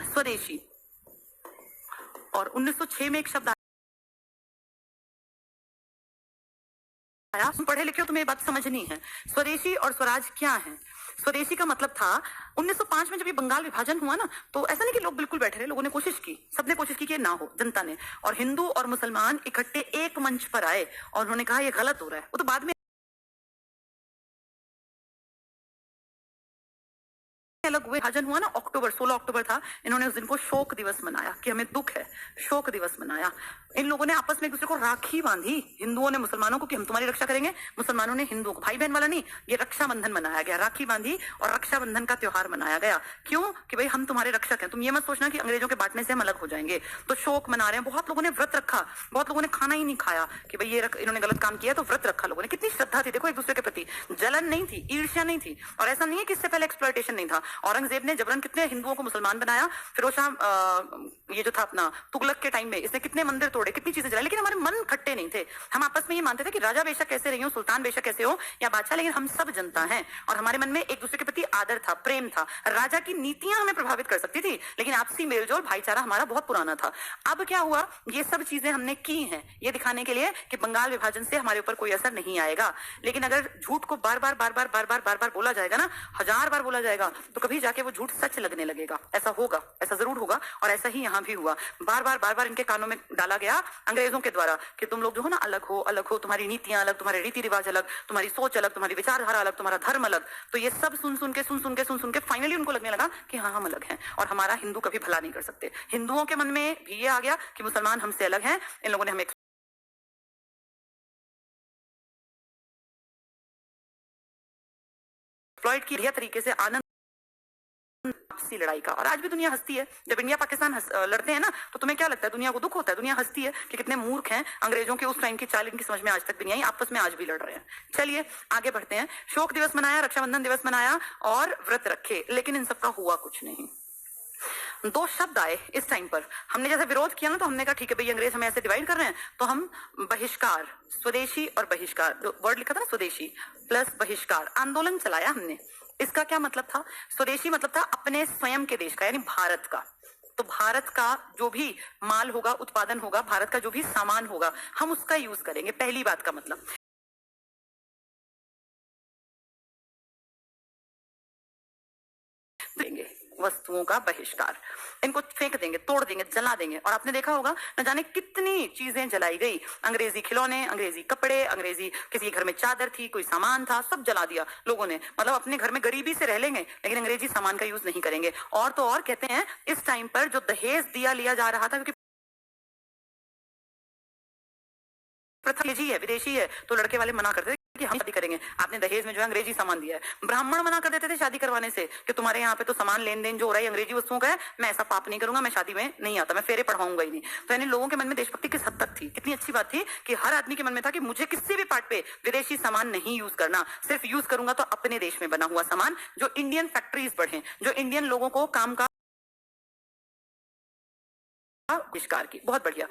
स्वदेशी, और 1906 में एक शब्द आया। तुम पढ़े लिखे हो, तुम्हें ये बात समझनी है। स्वदेशी और स्वराज क्या है? स्वदेशी का मतलब था 1905 में जब ये बंगाल विभाजन हुआ ना, तो ऐसा नहीं कि लोग बिल्कुल बैठे रहे, लोगों ने कोशिश की, सबने कोशिश की कि ये ना हो, जनता ने। और हिंदू और मुसलमान इकट्ठे एक मंच पर आए और उन्होंने कहा ये गलत हो रहा है। वो तो बाद में अलग हुए। विभाजन हुआ ना, अक्टूबर, 16 अक्टूबर था। इन्होंने उस दिन को शोक दिवस मनाया कि हमें दुख है, शोक दिवस मनाया। इन लोगों ने आपस में एक दूसरे को राखी बांधी, हिंदुओं ने मुसलमानों को कि हम तुम्हारी रक्षा करेंगे, मुसलमानों ने हिंदुओं को, भाई बहन वाला नहीं, ये रक्षाबंधन मनाया गया, राखी बांधी और रक्षाबंधन का त्योहार मनाया गया। क्यों? कि भाई हम तुम्हारे रक्षक हैं। तुम ये मत सोचना कि अंग्रेजों के बांटने से हम अलग हो जाएंगे। तो शोक मना रहे हैं। बहुत लोगों ने व्रत रखा, बहुत लोगों ने खाना ही नहीं खाया कि भाई ये इन्होंने गलत काम किया, तो व्रत रखा लोगों ने। कितनी श्रद्धा थी देखो एक दूसरे के प्रति, जलन नहीं थी, ईर्ष्या नहीं थी। और ऐसा नहीं है कि इससे पहले एक्सप्लॉयटेशन नहीं था। औरंगजेब ने जबरन कितने हिंदुओं को मुसलमान बनाया। फिरोज शाह ये जो था अपना तुगलक के टाइम में, इसने कितने मंदिर तोड़े, कितनी चीजें जलाई, लेकिन हमारे मन खट्टे नहीं थे। हम आपस में ये मानते थे कि राजा बेशक कैसे रही हो, सुल्तान बेशक कैसे हो या बादशाह, लेकिन हम सब जनता हैं। और हमारे मन में एक दूसरे के प्रति आदर था, प्रेम था। राजा की नीतियां हमें प्रभावित कर सकती थी, लेकिन आपसी मेलजोल, भाईचारा हमारा बहुत पुराना था। अब क्या हुआ? ये सब चीजें हमने की हैं ये दिखाने के लिए कि बंगाल विभाजन से हमारे ऊपर कोई असर नहीं आएगा। लेकिन अगर झूठ को बार बार बार बार बार बार बार बार बोला जाएगा ना, 1000 बार बोला जाएगा, तो कभी जाके वो झूठ सच लगने लगेगा। ऐसा होगा, ऐसा जरूर होगा। और ऐसा ही यहाँ भी हुआ। बार बार इनके कानों में डाला गया अंग्रेजों के द्वारा कि तुम लोग जो हो ना, अलग हो, तुम्हारी नीतियां अलग, तुम्हारे रीति रिवाज अलग, तुम्हारी सोच अलग, तुम्हारी विचारधारा अलग, तुम्हारा धर्म अलग। तो ये सब सुन सुन के फाइनली उनको लगने लगा कि हाँ हम अलग हैं और हमारा हिंदू कभी भला नहीं कर सकते। हिंदुओं के मन में भी ये आ गया कि मुसलमान हमसे अलग हैं। इन लोगों ने हमें एक्सप्लॉइट की तरीके से आनंद आपसी लड़ाई का। और आज भी दुनिया हंसती है जब इंडिया पाकिस्तान लड़ते हैं ना, तो तुम्हें क्या लगता है? दुनिया को दुख होता है? दुनिया हंसती है कि कितने मूर्ख हैं, अंग्रेजों के उस टाइम की चाल इनकी समझ में आज तक भी नहीं आई, आपस में आज भी लड़ रहे हैं। चलिए आगे बढ़ते हैं। शोक दिवस मनाया, रक्षाबंधन दिवस मनाया और व्रत रखे, लेकिन इन सबका हुआ कुछ नहीं। दो शब्द आए इस टाइम पर, हमने जैसे विरोध किया ना, तो हमने कहा ठीक है भाई, अंग्रेज हमें ऐसे डिवाइड कर रहे हैं, तो हम बहिष्कार, स्वदेशी और बहिष्कार, जो वर्ड लिखा था ना, स्वदेशी प्लस बहिष्कार, आंदोलन चलाया हमने। इसका क्या मतलब था? स्वदेशी मतलब था अपने स्वयं के देश का, यानी भारत का। तो भारत का जो भी माल होगा, उत्पादन होगा, भारत का जो भी सामान होगा, हम उसका यूज करेंगे, पहली बात का मतलब। देंगे वस्तुओं का बहिष्कार, इनको फेंक देंगे, तोड़ देंगे, जला देंगे। और आपने देखा होगा न जाने कितनी चीजें जलाई गई, अंग्रेजी खिलौने, अंग्रेजी कपड़े, अंग्रेजी किसी घर में चादर थी, कोई सामान था, सब जला दिया लोगों ने। मतलब अपने घर में गरीबी से रह लेंगे लेकिन अंग्रेजी सामान का यूज नहीं करेंगे। और तो और कहते हैं इस टाइम पर जो दहेज दिया लिया जा रहा था, क्योंकि प्रथा जी है, विदेशी है, तो लड़के वाले मना करते थे कि हम शादी करेंगे, आपने दहेज में जो है अंग्रेजी सामान दिया है। ब्राह्मण मना कर देते थे शादी करवाने से कि तुम्हारे यहाँ पे तो सामान लेन देन जो हो रहा है अंग्रेजी वस्तुओं का है, मैं ऐसा पाप नहीं करूंगा, मैं शादी में नहीं आता, मैं फेरे पढ़वाऊंगा ही नहीं। तो यानी लोगों के मन में देशभक्ति किस हद तक थी, कितनी अच्छी बात थी कि हर आदमी के मन में था कि मुझे किसी भी पार्ट पे विदेशी सामान नहीं यूज करना, सिर्फ यूज करूंगा तो अपने देश में बना हुआ सामान, जो इंडियन फैक्ट्रीज बढ़े, जो इंडियन लोगों को काम का बहिष्कार की। बहुत बढ़िया।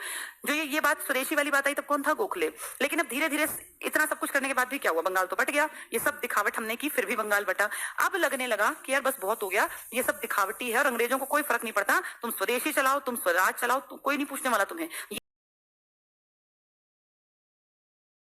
जो ये बात स्वदेशी वाली बात आई तब कौन था? गोखले। लेकिन अब धीरे धीरे इतना सब कुछ करने के बाद भी क्या हुआ? बंगाल तो बट गया। ये सब दिखावट हमने की, फिर भी बंगाल बटा। अब लगने लगा कि यार बस बहुत हो गया, ये सब दिखावटी है और अंग्रेजों को कोई फर्क नहीं पड़ता, तुम स्वदेशी चलाओ, तुम स्वराज चलाओ, कोई नहीं पूछने वाला तुम्हें।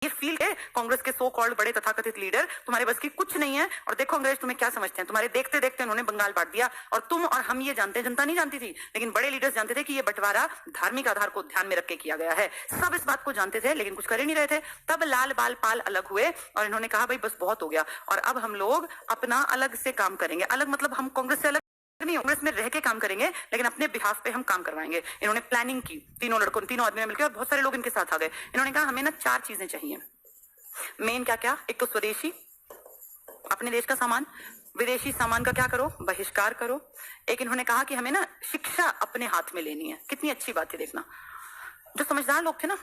ये फील है कांग्रेस के सो कॉल्ड बड़े तथाकथित लीडर, तुम्हारे बस की कुछ नहीं है। और देखो अंग्रेज तुम्हें क्या समझते हैं, तुम्हारे देखते देखते उन्होंने बंगाल बांट दिया। और तुम और हम ये जानते हैं, जनता नहीं जानती थी, लेकिन बड़े लीडर्स जानते थे कि ये बंटवारा धार्मिक आधार को ध्यान में रख के किया गया है। सब इस बात को जानते थे लेकिन कुछ कर ही नहीं रहे थे। तब लाल बाल पाल अलग हुए और इन्होंने कहा भाई बस बहुत हो गया, और अब हम लोग अपना अलग से काम करेंगे। अलग मतलब हम कांग्रेस से अलग नहीं, कांग्रेस में रह के काम करेंगे लेकिन अपने बिहाफ पे हम काम करवाएंगे। इन्होंने प्लानिंग की, तीनों लड़कों, तीनों आदमी मिलकर, और बहुत सारे लोग इनके साथ आ गए। इन्होंने कहा हमें ना 4 चीजें चाहिए मेन। क्या क्या? एक तो स्वदेशी, अपने देश का सामान, विदेशी सामान का क्या करो? बहिष्कार करो। एक इन्होंने कहा कि हमें ना शिक्षा अपने हाथ में लेनी है। कितनी अच्छी बात है, देखना जो समझदार लोग थे ना,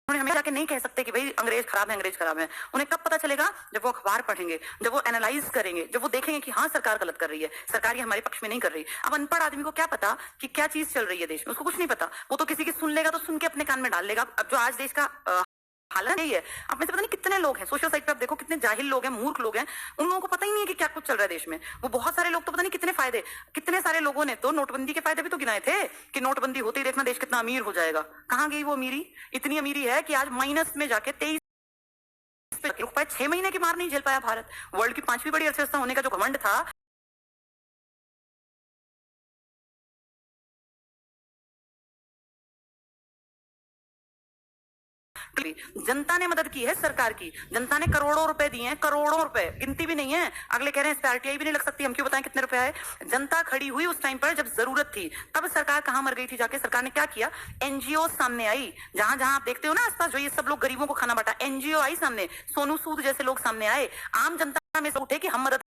उन्होंने हमें जाके नहीं कह सकते कि भाई अंग्रेज खराब है, अंग्रेज खराब है। उन्हें कब पता चलेगा? जब वो अखबार पढ़ेंगे, जब वो एनालाइज करेंगे, जब वो देखेंगे कि हाँ सरकार गलत कर रही है, सरकार ये हमारे पक्ष में नहीं कर रही। अब अनपढ़ आदमी को क्या पता कि क्या चीज चल रही है देश में, उसको कुछ नहीं पता। वो तो किसी की सुन लेगा तो सुन के अपने कान में डाल लेगा। अब जो आज देश का हालत यही है, आप में से पता नहीं कितने लोग हैं सोशल साइट पे, आप देखो कितने जाहिल लोग हैं, मूर्ख लोग हैं, उन लोगों को पता ही नहीं है कि क्या कुछ चल रहा है देश में। वो बहुत सारे लोग तो पता नहीं कितने फायदे, कितने सारे लोगों ने तो नोटबंदी के फायदे भी तो गिनाए थे कि नोटबंदी होते ही देखना देश कितना अमीर हो जाएगा। कहां गई वो अमीरी? इतनी अमीरी है कि आज माइनस में जाके 23 रुक पाए, 6 महीने की मार नहीं झेल पाया भारत। वर्ल्ड की 5वीं बड़ी अर्थव्यवस्था होने का जो घमंड था, जनता ने मदद की है सरकार की, जनता ने करोड़ों रुपए दिए हैं, करोड़ों रुपए, गिनती भी नहीं है। अगले कह रहे हैं इस पे आरटीआई भी नहीं लग सकती, हम क्यों बताएं कितने रुपए आए। जनता खड़ी हुई उस टाइम पर जब जरूरत थी, तब सरकार कहां मर गई थी जाके? सरकार ने क्या किया? एनजीओ सामने आई, जहां जहां आप देखते हो ना आसपास जो ये सब लोग गरीबों को खाना बांटा, एनजीओ आई सामने, सोनू सूद जैसे लोग सामने आए, आम जनता में से उठे कि हम मदद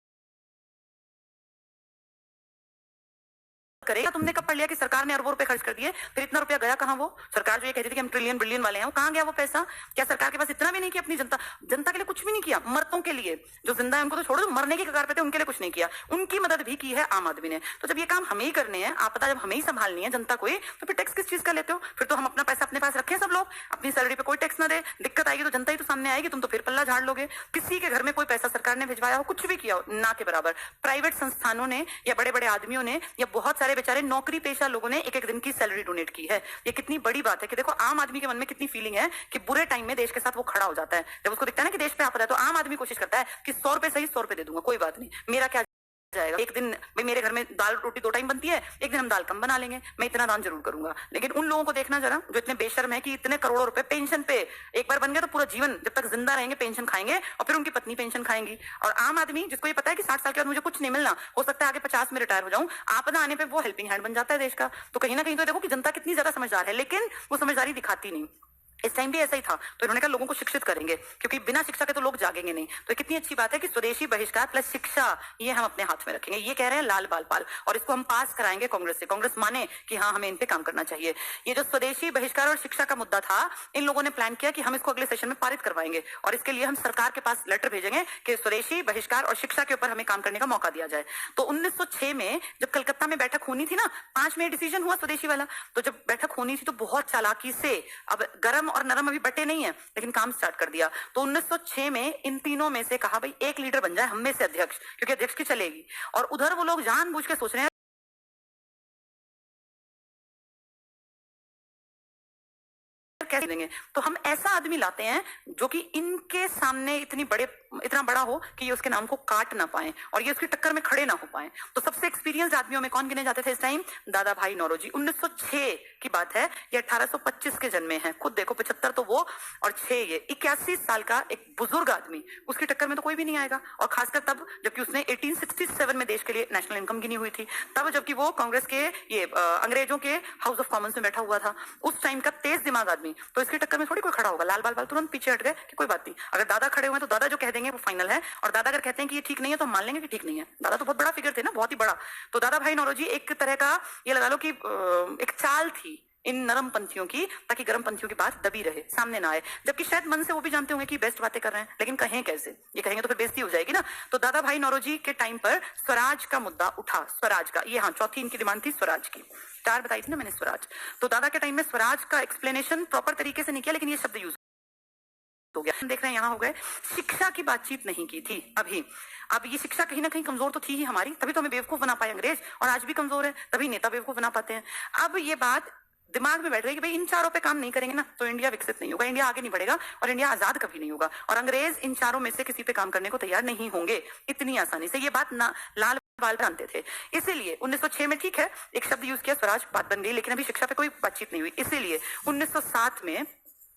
करेगा। तुमने कब पढ़ लिया कि सरकार ने अरबों रुपए खर्च कर दिए? फिर इतना रुपया गया कहां? वो सरकार जो ये कहती थी कि हम ट्रिलियन बिलियन वाले हैं, वो कहां गया वो पैसा? क्या सरकार के पास इतना भी नहीं किया अपनी जनता के लिए? कुछ भी नहीं किया। मरतों के लिए, जो जिंदा है उनको तो छोड़ो, जो मरने की कगार पे थे उनके लिए कुछ नहीं किया। उनकी मदद भी की है आम आदमी ने। तो जब ये काम हमें ही करने हैं, आपदा जब हमें ही संभालनी है जनता को ही, तो फिर टैक्स किस चीज का लेते हो? फिर तो हम अपना पैसा अपने पास रखें, सब लोग अपनी सैलरी पे कोई टैक्स ना दे। दिक्कत आएगी तो जनता ही तो सामने आएगी, तुम तो फिर पल्ला झाड़ लोगे। किसी के घर में कोई पैसा सरकार ने भिजवाया हो, कुछ भी किया हो, ना के बराबर। प्राइवेट संस्थानों ने या बड़े बड़े आदमियों ने या बहुत सारे बेचारे नौकरी पेशा लोगों ने एक एक दिन की सैलरी डोनेट की है। ये कितनी बड़ी बात है कि देखो आम आदमी के मन में कितनी फीलिंग है कि बुरे टाइम में देश के साथ वो खड़ा हो जाता है। जब उसको दिखता है ना कि देश पे आपदा है, तो आम आदमी कोशिश करता है कि 100 रुपए सही 100 रुपए दे दूंगा, कोई बात नहीं, मेरा क्या जाएगा। एक दिन भाई मेरे घर में दाल रोटी 2 टाइम बनती है, एक दिन हम दाल कम बना लेंगे, मैं इतना दान जरूर करूंगा। लेकिन उन लोगों को देखना जरा जो इतने बेशर्म है कि इतने करोड़ों रुपए पेंशन पे एक बार बन गए तो पूरा जीवन जब तक जिंदा रहेंगे पेंशन खाएंगे, और फिर उनकी पत्नी पेंशन खाएंगी। और आम आदमी जिसको ये पता है कि 60 साल के बाद मुझे कुछ नहीं मिलना, हो सकता है आगे 50 में रिटायर हो जाऊं, आपदा आने पर वो हेल्पिंग हैंड बन जाता है देश का। तो कहीं ना कहीं तो देखो कि जनता कितनी ज्यादा समझदार है, लेकिन वो समझदारी दिखाती नहीं। इस टाइम भी ऐसा ही था। तो इन्होंने कहा लोगों को शिक्षित करेंगे, क्योंकि बिना शिक्षा के तो लोग जागेंगे नहीं। तो कितनी अच्छी बात है कि स्वदेशी बहिष्कार प्लस शिक्षा ये हम अपने हाथ में रखेंगे। ये कह रहे हैं लाल बाल पाल, और इसको हम पास कराएंगे कांग्रेस से। कांग्रेस माने कि हाँ हमें इन पे काम करना चाहिए। ये जो स्वदेशी बहिष्कार और शिक्षा का मुद्दा था, इन लोगों ने प्लान किया कि हम इसको अगले सेशन में पारित करवाएंगे, और इसके लिए हम सरकार के पास लेटर भेजेंगे कि स्वदेशी बहिष्कार और शिक्षा के ऊपर हमें काम करने का मौका दिया जाए। तो 1906 में जब कलकत्ता में बैठक होनी थी ना, 5 में डिसीजन हुआ स्वदेशी वाला। तो जब बैठक होनी थी तो बहुत चालाकी से, अब गरम और नरम अभी बटे नहीं है, लेकिन काम स्टार्ट कर दिया। तो 1906 में इन तीनों में से कहा भाई एक लीडर बन जाए हम में से अध्यक्ष, क्योंकि अध्यक्ष की चलेगी। और उधर वो लोग जानबूझ के सोच रहे हैं कैसे देंगे। तो हम ऐसा आदमी लाते हैं जो कि इनके सामने इतना बड़ा हो कि ये उसके नाम को काट ना पाए और ये उसकी टक्कर में खड़े ना हो पाए। तो सबसे एक्सपीरियंस आदमियों में कौन गिने जाते थे इस टाइम? दादा भाई नौरोजी। 1906 की बात है, ये 1825 के जन्मे हैं। खुद देखो, 75 तो वो और 6 ये, 81 साल का एक बुजुर्ग आदमी, उसकी टक्कर में तो कोई भी नहीं आएगा। और खासकर तब जबकि उसने 1867 में देश के लिए नेशनल इनकम गिनी हुई थी, तब जबकि वो कांग्रेस के ये अंग्रेजों के हाउस ऑफ कॉमन्स में बैठा हुआ था। उस टाइम का तेज दिमाग आदमी, तो इसकी टक्कर में थोड़ी कोई खड़ा होगा। लाल बाल बाल तुरंत पीछे हट गए कि कोई बात नहीं, अगर दादा खड़े हुए हैं तो दादा जो कह देंगे वो फाइनल है, और दादा अगर कहते हैं कि ये ठीक नहीं है तो हम मान लेंगे कि ठीक नहीं है। दादा तो बहुत बड़ा फिगर थे ना, बहुत ही बड़ा। तो दादा भाई नौरोजी एक तरह का ये लगा लो कि एक चाल थी इन नरम पंथियों की, ताकि गर्म पंथियों की बात दबी रहे, सामने ना आए। जबकि शायद मन से वो भी जानते होंगे कि बेस्ट बातें कर रहे हैं, लेकिन कहें कैसे? ये कहेंगे तो फिर बेइज्जती हो जाएगी ना। तो दादा भाई नौरोजी के टाइम पर स्वराज का मुद्दा उठा, स्वराज का। ये हाँ, चौथी इनकी डिमांड थी स्वराज की। 4 बताई थी ना मैंने स्वराज। तो दादा के टाइम में स्वराज का एक्सप्लेनेशन प्रॉपर तरीके से नहीं किया, लेकिन ये शब्द यूज हो गया। देख रहे हैं यहाँ हो गए। शिक्षा की बातचीत नहीं की थी अभी। अब ये शिक्षा कहीं ना कहीं कमजोर तो थी ही हमारी, तभी तो हमें बेवकूफ बना पाए अंग्रेज, और आज भी कमजोर है, तभी नेता बेवकूफ बना पाते हैं। अब ये बात दिमाग में बैठ गई कि भाई इन चारों पे काम नहीं करेंगे ना तो इंडिया विकसित नहीं होगा, इंडिया आगे नहीं बढ़ेगा, और इंडिया आजाद कभी नहीं होगा। और अंग्रेज इन चारों में से किसी पे काम करने को तैयार नहीं होंगे इतनी आसानी से। ये बात ना लाल बाल जानते थे। इसीलिए 1906 में ठीक है एक शब्द यूज किया, स्वराज, बात बन गई, लेकिन अभी शिक्षा पे कोई बातचीत नहीं हुई। इसीलिए 1907 में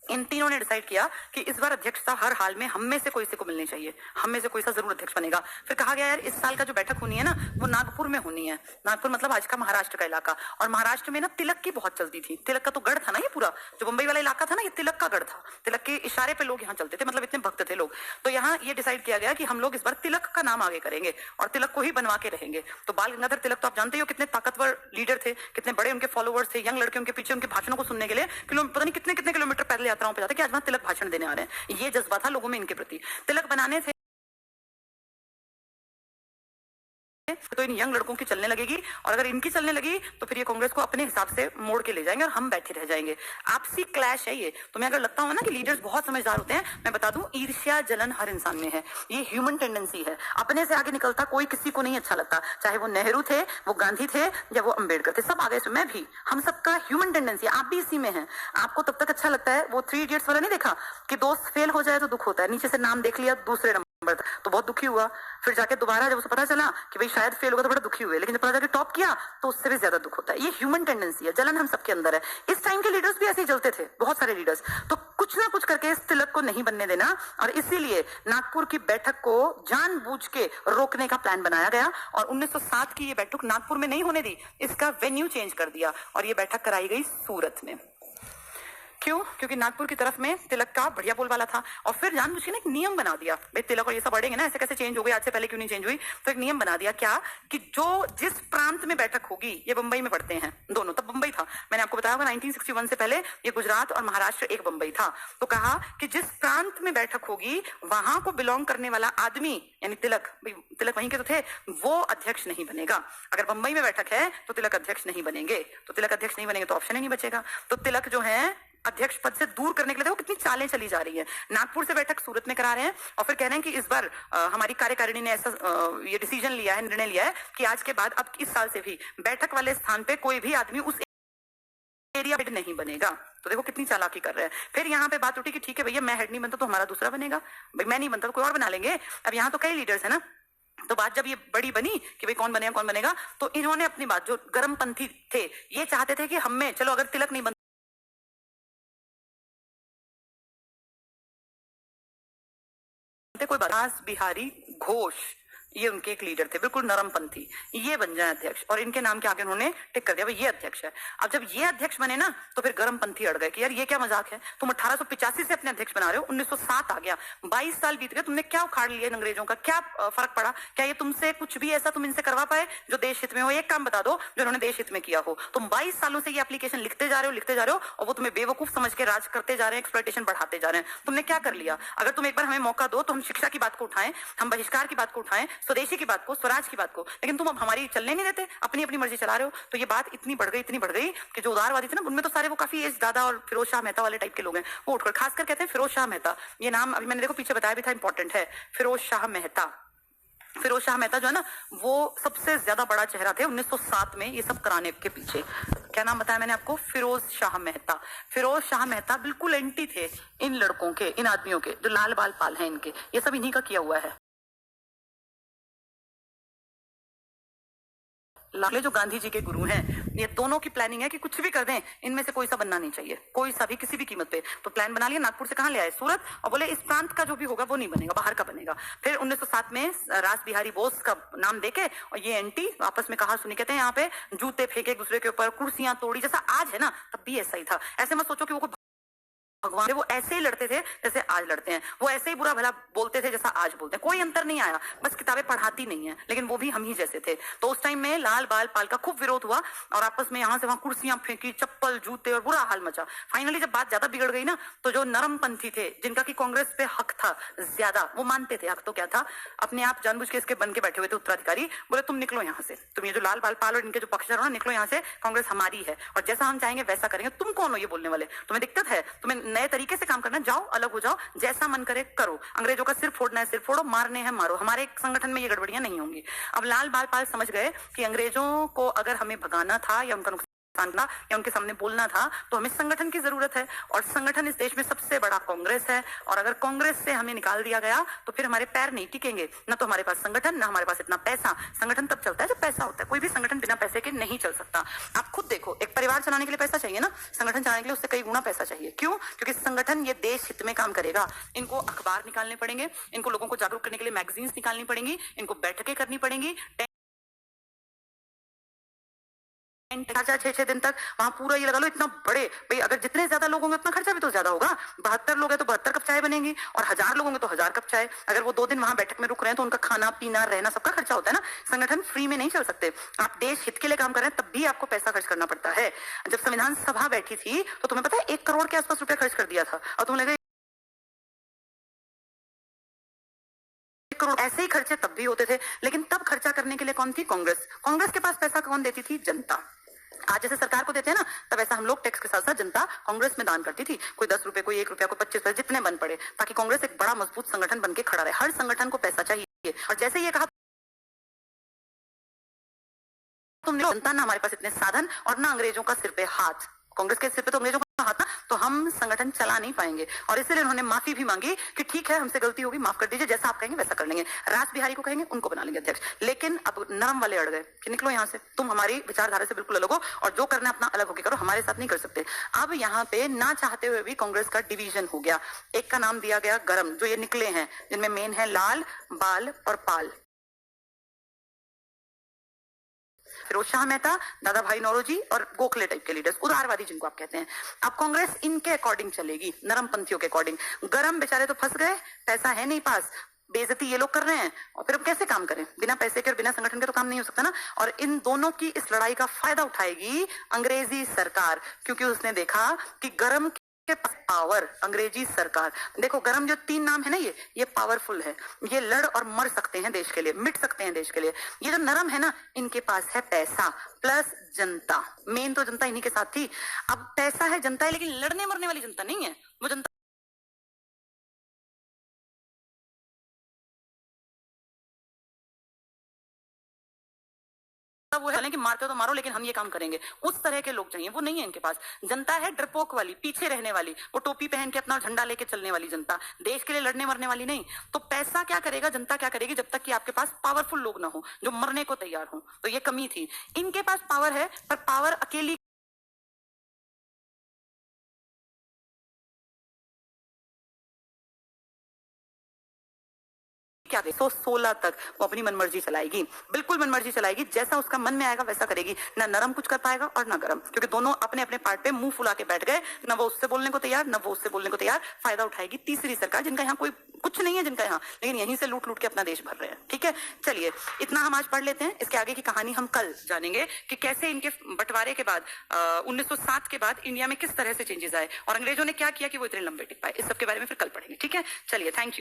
इन तीनों ने डिसाइड किया कि इस बार अध्यक्षता हर हाल में हम में से कोई से को मिलनी चाहिए, हम में से कोई सा जरूर अध्यक्ष बनेगा। फिर कहा गया यार इस साल का जो बैठक होनी है ना वो नागपुर में होनी है। नागपुर मतलब आज का महाराष्ट्र का इलाका, और महाराष्ट्र में ना तिलक की बहुत चलती थी। तिलक का तो गढ़ था ना ये पूरा, जो मुंबई वाला इलाका था ना ये तिलक का गढ़ था। तिलक के इशारे पे लोग यहाँ चलते थे, मतलब इतने भक्त थे लोग। तो यहाँ ये डिसाइड किया गया कि हम लोग इस बार तिलक का नाम आगे करेंगे और तिलक को ही बनवा के रहेंगे। तो बाल गंगाधर तिलक तो आप जानते हो कितने ताकतवर लीडर थे, कितने बड़े उनके फॉलोअर्स थे, यंग लड़के उनके पीछे उनके भाषणों को सुनने के लिए पता नहीं कितने कितने किलोमीटर पैदल यात्राओं पे जाते कि आज वहां तिलक भाषण देने आ रहे हैं। ये जज्बा था लोगों में इनके प्रति। तिलक बनाने से तो इन यंग लड़कों की चलने लगेगी, और अगर इनकी चलने लगी तो फिर ये कांग्रेस को अपने हिसाब से मोड़ के ले जाएंगे और हम बैठे रह जाएंगे। आपसी क्लैश है ये। तुम्हें अगर लगता हो ना कि लीडर्स बहुत समझदार होते हैं, मैं बता दूं ईर्ष्या जलन हर इंसान में है, ये ह्यूमन टेंडेंसी है। अपने से आगे निकलता कोई किसी को नहीं अच्छा लगता, चाहे वो नेहरू थे, वो गांधी थे, या वो अंबेडकर थे, सब आगे से, मैं भी, हम सबका ह्यूमन टेंडेंसी है। आप भी इसी में है। आपको तब तक अच्छा लगता है, वो 3 इडियट्स वाला नहीं देखा कि दोस्त फेल हो जाए तो दुख होता है, नीचे से नाम देख लिया दूसरे नंबर तो बहुत दुखी हुआ, फिर जाके दोबारा जब उसे पता चला कि भाई शायद फेल होगा तो बड़ा दुखी हुए, लेकिन जब पता जाके टॉप किया तो उससे भी ज्यादा दुख होता है। ये ह्यूमन टेंडेंसी है, जलन हम सबके अंदर है। इस टाइम के लीडर्स भी ऐसे ही चलते थे, बहुत सारे लीडर्स। तो कुछ ना कुछ करके इस तिलक को नहीं बनने देना, और इसीलिए नागपुर की बैठक को जानबूझ के रोकने का प्लान बनाया गया। और 1907 की ये बैठक नागपुर में नहीं होने दी, इसका वेन्यू चेंज कर दिया और ये बैठक कराई गई सूरत में। क्यों? क्योंकि नागपुर की तरफ में तिलक का बढ़िया बोलबाला था। और फिर जानबूझ के ना एक नियम बना दिया, भाई तिलक और ये सब बढ़ेंगे ना, ऐसे कैसे चेंज हो गई, आज से पहले क्यों नहीं चेंज हुई? तो एक नियम बना दिया क्या कि जो जिस प्रांत में बैठक होगी, ये बंबई में पड़ते हैं दोनों, तब बंबई था, मैंने आपको बताया होगा 1961 से पहले ये गुजरात और महाराष्ट्र एक बंबई था। तो कहा कि जिस प्रांत में बैठक होगी वहां को बिलोंग करने वाला आदमी, यानी तिलक वहीं के तो थे, वो अध्यक्ष नहीं बनेगा। अगर बंबई में बैठक है तो तिलक अध्यक्ष नहीं बनेंगे, तो तिलक अध्यक्ष नहीं बनेंगे तो ऑप्शन ही नहीं बचेगा। तो तिलक जो है अध्यक्ष पद से दूर करने के लिए देखो कितनी चालें चली जा रही है। नागपुर से बैठक सूरत में करा रहे हैं, और फिर कह रहे हैं कि इस बार हमारी कार्यकारिणी ने ऐसा ये डिसीजन लिया है, निर्णय लिया है कि आज के बाद अब इस साल से भी बैठक वाले स्थान पे कोई भी आदमी उस एरिया हेड नहीं बनेगा। तो देखो कितनी चालाकी कर रहे हैं। फिर यहाँ पे बात उठी कि ठीक है भैया मैं हेड नहीं बनता तो हमारा दूसरा बनेगा, भाई मैं नहीं बनता तो कोई और बना लेंगे। अब यहाँ तो कई लीडर्स है ना, तो बात जब ये बड़ी बनी कि भाई कौन बनेगा, तो इन्होंने अपनी बात, जो गर्मपंथी थे ये चाहते थे कि हमें चलो अगर तिलक नहीं कोई दास बिहारी घोष ये उनके एक लीडर थे, बिल्कुल नरमपंथी, ये बन जाए अध्यक्ष, और इनके नाम के आगे उन्होंने टिक कर दिया भाई ये अध्यक्ष है। अब जब ये अध्यक्ष बने ना तो फिर गर्मपंथी अड़ गए कि यार ये क्या मजाक है, तुम 1885 से अपने अध्यक्ष बना रहे हो, 1907 आ गया, 22 साल बीत गए, तुमने क्या उखाड़ लिया अंग्रेजों का, क्या फर्क पड़ा, क्या ये तुमसे कुछ भी ऐसा तुम इनसे करवा पाए जो देश हित में हो? एक काम बता दो जो उन्होंने देश हित में किया हो। तुम 22 सालों से ये एप्लीकेशन लिखते जा रहे हो और वो तुम्हें बेवकूफ समझ के राज करते जा रहे हैं, एक्सप्लॉयटेशन बढ़ाते जा रहे हैं। तुमने क्या कर लिया? अगर तुम एक बार हमें मौका दो तो हम शिक्षा की बात को उठाएं, हम बहिष्कार की बात को उठाएं, स्वदेशी की बात को, स्वराज की बात को, लेकिन तुम अब हमारी चलने नहीं देते, अपनी अपनी मर्जी चला रहे हो। तो ये बात इतनी बढ़ गई कि जो उदारवादी थे ना उनमें तो सारे वो काफी एज दादा और फिरोज शाह मेहता वाले टाइप के लोग हैं, वो उठकर खासकर कहते हैं फिरोज शाह मेहता, ये नाम अभी मैंने देखो पीछे बताया भी था, इंपॉर्टेंट है, फिरोज शाह मेहता। फिरोज शाह मेहता जो है ना वो सबसे ज्यादा बड़ा चेहरा थे 1907 में ये सब कराने के पीछे। क्या नाम बताया मैंने आपको? फिरोज शाह मेहता। फिरोज शाह मेहता बिल्कुल एंटी थे इन लड़कों के, इन आदमियों के जो लाल बाल पाल हैं इनके, ये सब इन्हीं का किया हुआ है। लाले जो गांधी जी के गुरु हैं, ये दोनों की प्लानिंग है कि कुछ भी कर दें इनमें से कोई सा बनना नहीं चाहिए, कोई सा भी किसी भी कीमत पे। तो प्लान बना लिया, नागपुर से कहां ले आए? सूरत, और बोले इस प्रांत का जो भी होगा वो नहीं बनेगा, बाहर का बनेगा। फिर 1907 में रास बिहारी बोस का नाम देके और ये एंटी आपस में कहा सुनी, कहते हैं यहाँ पे जूते फेंके एक दूसरे के ऊपर, कुर्सियां तोड़ी, जैसा आज है ना तब भी ऐसा ही था। ऐसे मत सोचो कि वो भगवान, वो ऐसे ही लड़ते थे जैसे आज लड़ते हैं, वो ऐसे ही बुरा भला बोलते थे जैसा आज बोलते हैं, कोई अंतर नहीं आया, बस किताबें पढ़ाती नहीं है, लेकिन वो भी हम ही जैसे थे। तो उस टाइम में लाल बाल पाल का खूब विरोध हुआ और आपस में यहां से वहां कुर्सियां फेंकी, चप्पल जूते, और बुरा हाल मचा। फाइनली जब बात ज्यादा बिगड़ गई ना तो जो नरमपंथी थे, जिनका की कांग्रेस पे हक था ज्यादा, वो मानते थे हक तो क्या था, अपने आप जानबूझ के इसके बन के बैठे हुए थे उत्तराधिकारी, बोले तुम निकलो यहाँ से, तुम ये जो लाल बाल पाल और इनके जो पक्षधर हो ना, निकलो यहाँ से, कांग्रेस हमारी है और जैसा हम चाहेंगे वैसा करेंगे। तुम कौन हो ये बोलने वाले? तुम्हें दिक्कत है? तुम्हें नए तरीके से काम करना, जाओ अलग हो जाओ, जैसा मन करे करो, अंग्रेजों का सिर फोड़ना है सिर फोड़ो, मारने हैं मारो, हमारे संगठन में ये गड़बड़ियां नहीं होंगी। अब लाल बाल पाल समझ गए कि अंग्रेजों को अगर हमें भगाना था या उनका था या उनके सामने बोलना था तो हमें संगठन की जरूरत है, और संगठन इस देश में सबसे बड़ा कांग्रेस है, और अगर कांग्रेस से हमें निकाल दिया गया तो फिर हमारे पैर नहीं टिकेंगे, ना तो हमारे पास संगठन, ना हमारे पास इतना पैसा। संगठन तब चलता है जब पैसा होता है, कोई भी संगठन बिना पैसे के नहीं चल सकता। आप खुद देखो, एक परिवार चलाने के लिए पैसा चाहिए ना, संगठन चलाने के लिए उससे कई गुना पैसा चाहिए। क्यों? क्योंकि संगठन ये देश हित में काम करेगा। इनको अखबार निकालने पड़ेंगे, इनको लोगों को जागरूक करने के लिए मैगजीन्स निकालनी पड़ेंगी, इनको बैठकें करनी पड़ेंगी, 6 दिन तक वहां पूरा ये लगा लो इतना बड़े भाई, अगर जितने ज्यादा लोग होंगे उतना खर्चा भी तो ज्यादा होगा। 72 लोग हैं तो 72 कप चाय बनेंगी, और 1000 लोग होंगे तो 1000 कप चाय। अगर वो 2 दिन वहां बैठक में रुक रहे हैं तो उनका खाना पीना रहना सबका खर्चा होता है ना। संगठन फ्री में नहीं चल सकते। आप देश हित के लिए काम कर रहे हैं तब भी आपको पैसा खर्च करना पड़ता है। जब संविधान सभा बैठी थी तो तुम्हें पता है 1 करोड़ के आसपास रुपया खर्च कर दिया था, और तुम्हें लगा करोड़, ऐसे ही खर्चे तब भी होते थे। लेकिन तब खर्चा करने के लिए कौन थी? कांग्रेस। कांग्रेस के पास पैसा कौन देती थी? जनता। आज जैसे सरकार को देते हैं ना, तब ऐसा हम लोग टैक्स के साथ साथ जनता कांग्रेस में दान करती थी। कोई 10 रुपए, कोई 1 रुपया, कोई 25 पैसे, जितने बन पड़े, ताकि कांग्रेस एक बड़ा मजबूत संगठन बन के खड़ा रहे। हर संगठन को पैसा चाहिए, और जैसे ये कहा तुमने, जनता ना हमारे पास इतने साधन और ना अंग्रेजों का सिर पे हाथ, कांग्रेस के सिर पे तो अंग्रेजों का हाथ ना, तो हम संगठन चला नहीं पाएंगे। और इसलिए उन्होंने माफी भी मांगी कि ठीक है हमसे गलती होगी, माफ कर दीजिए, जैसा आप कहेंगे वैसा कर लेंगे। रास बिहारी को कहेंगे उनको बना लेंगे अध्यक्ष। लेकिन अब नरम वाले अड़ गए कि निकलो यहाँ से, तुम हमारी विचारधारा से बिल्कुल अलग हो, और जो करना अपना अलग होकर करो, हमारे साथ नहीं कर सकते। अब यहाँ पे ना चाहते हुए भी कांग्रेस का डिवीजन हो गया। एक का नाम दिया गया गरम, जो ये निकले हैं, जिनमें मेन है लाल बाल और पाल, फिरोज शाह मेहता, दादा भाई नौरोजी और गोखले टाइप के लीडर्स, उदारवादी जिनको आप कहते हैं। अब कांग्रेस इनके अकॉर्डिंग चलेगी, नरम पंथियों के अकॉर्डिंग। गरम बेचारे तो फंस गए, पैसा है नहीं पास, बेइज्जती ये लोग कर रहे हैं, और फिर अब कैसे काम करें? बिना पैसे के और बिना संगठन के तो काम नहीं हो सकता ना। और इन दोनों की इस लड़ाई का फायदा उठाएगी अंग्रेजी सरकार, क्योंकि उसने देखा कि गरम के पावर, अंग्रेजी सरकार। देखो गरम जो 3 नाम है ना, ये पावरफुल है, ये लड़ और मर सकते हैं देश के लिए, मिट सकते हैं देश के लिए। ये जो नरम है ना, इनके पास है पैसा प्लस जनता। मेन तो जनता इन्हीं के साथ थी। अब पैसा है, जनता है, लेकिन लड़ने मरने वाली जनता नहीं है। वो जनता वो है कि मारते हो तो मारो, लेकिन हम ये काम करेंगे, उस तरह के लोग चाहिए। वो नहीं है इनके पास। जनता है डरपोक वाली, पीछे रहने वाली, वो टोपी पहन के अपना झंडा लेके चलने वाली जनता, देश के लिए लड़ने मरने वाली नहीं। तो पैसा क्या करेगा, जनता क्या करेगी, जब तक कि आपके पास पावरफुल लोग ना हो जो मरने को तैयार हो। तो ये कमी थी। इनके पास पावर है, पर पावर अकेली क्या 116 तक वो अपनी मनमर्जी चलाएगी, बिल्कुल मनमर्जी चलाएगी, जैसा उसका मन में आएगा वैसा करेगी, ना नरम कुछ कर पाएगा और ना गरम, क्योंकि दोनों अपने अपने पार्ट पे मुंह फुला के बैठ गए, ना वो उससे बोलने को तैयार, ना वो उससे बोलने को तैयार। फायदा उठाएगी तीसरी सरकार, जिनका यहाँ कोई कुछ नहीं है, जिनका यहाँ लेकिन यहीं से लूट लूट के अपना देश भर रहे हैं। ठीक है, चलिए इतना हम आज पढ़ लेते हैं, इसके आगे की कहानी हम कल जानेंगे कि कैसे इनके बंटवारे के बाद 1907 के बाद इंडिया में किस तरह से चेंजेस आए और अंग्रेजों ने क्या किया कि वो इतने लंबे टिक पाए। इस सब के बारे में फिर कल पढ़ेंगे। ठीक है, चलिए, थैंक यू।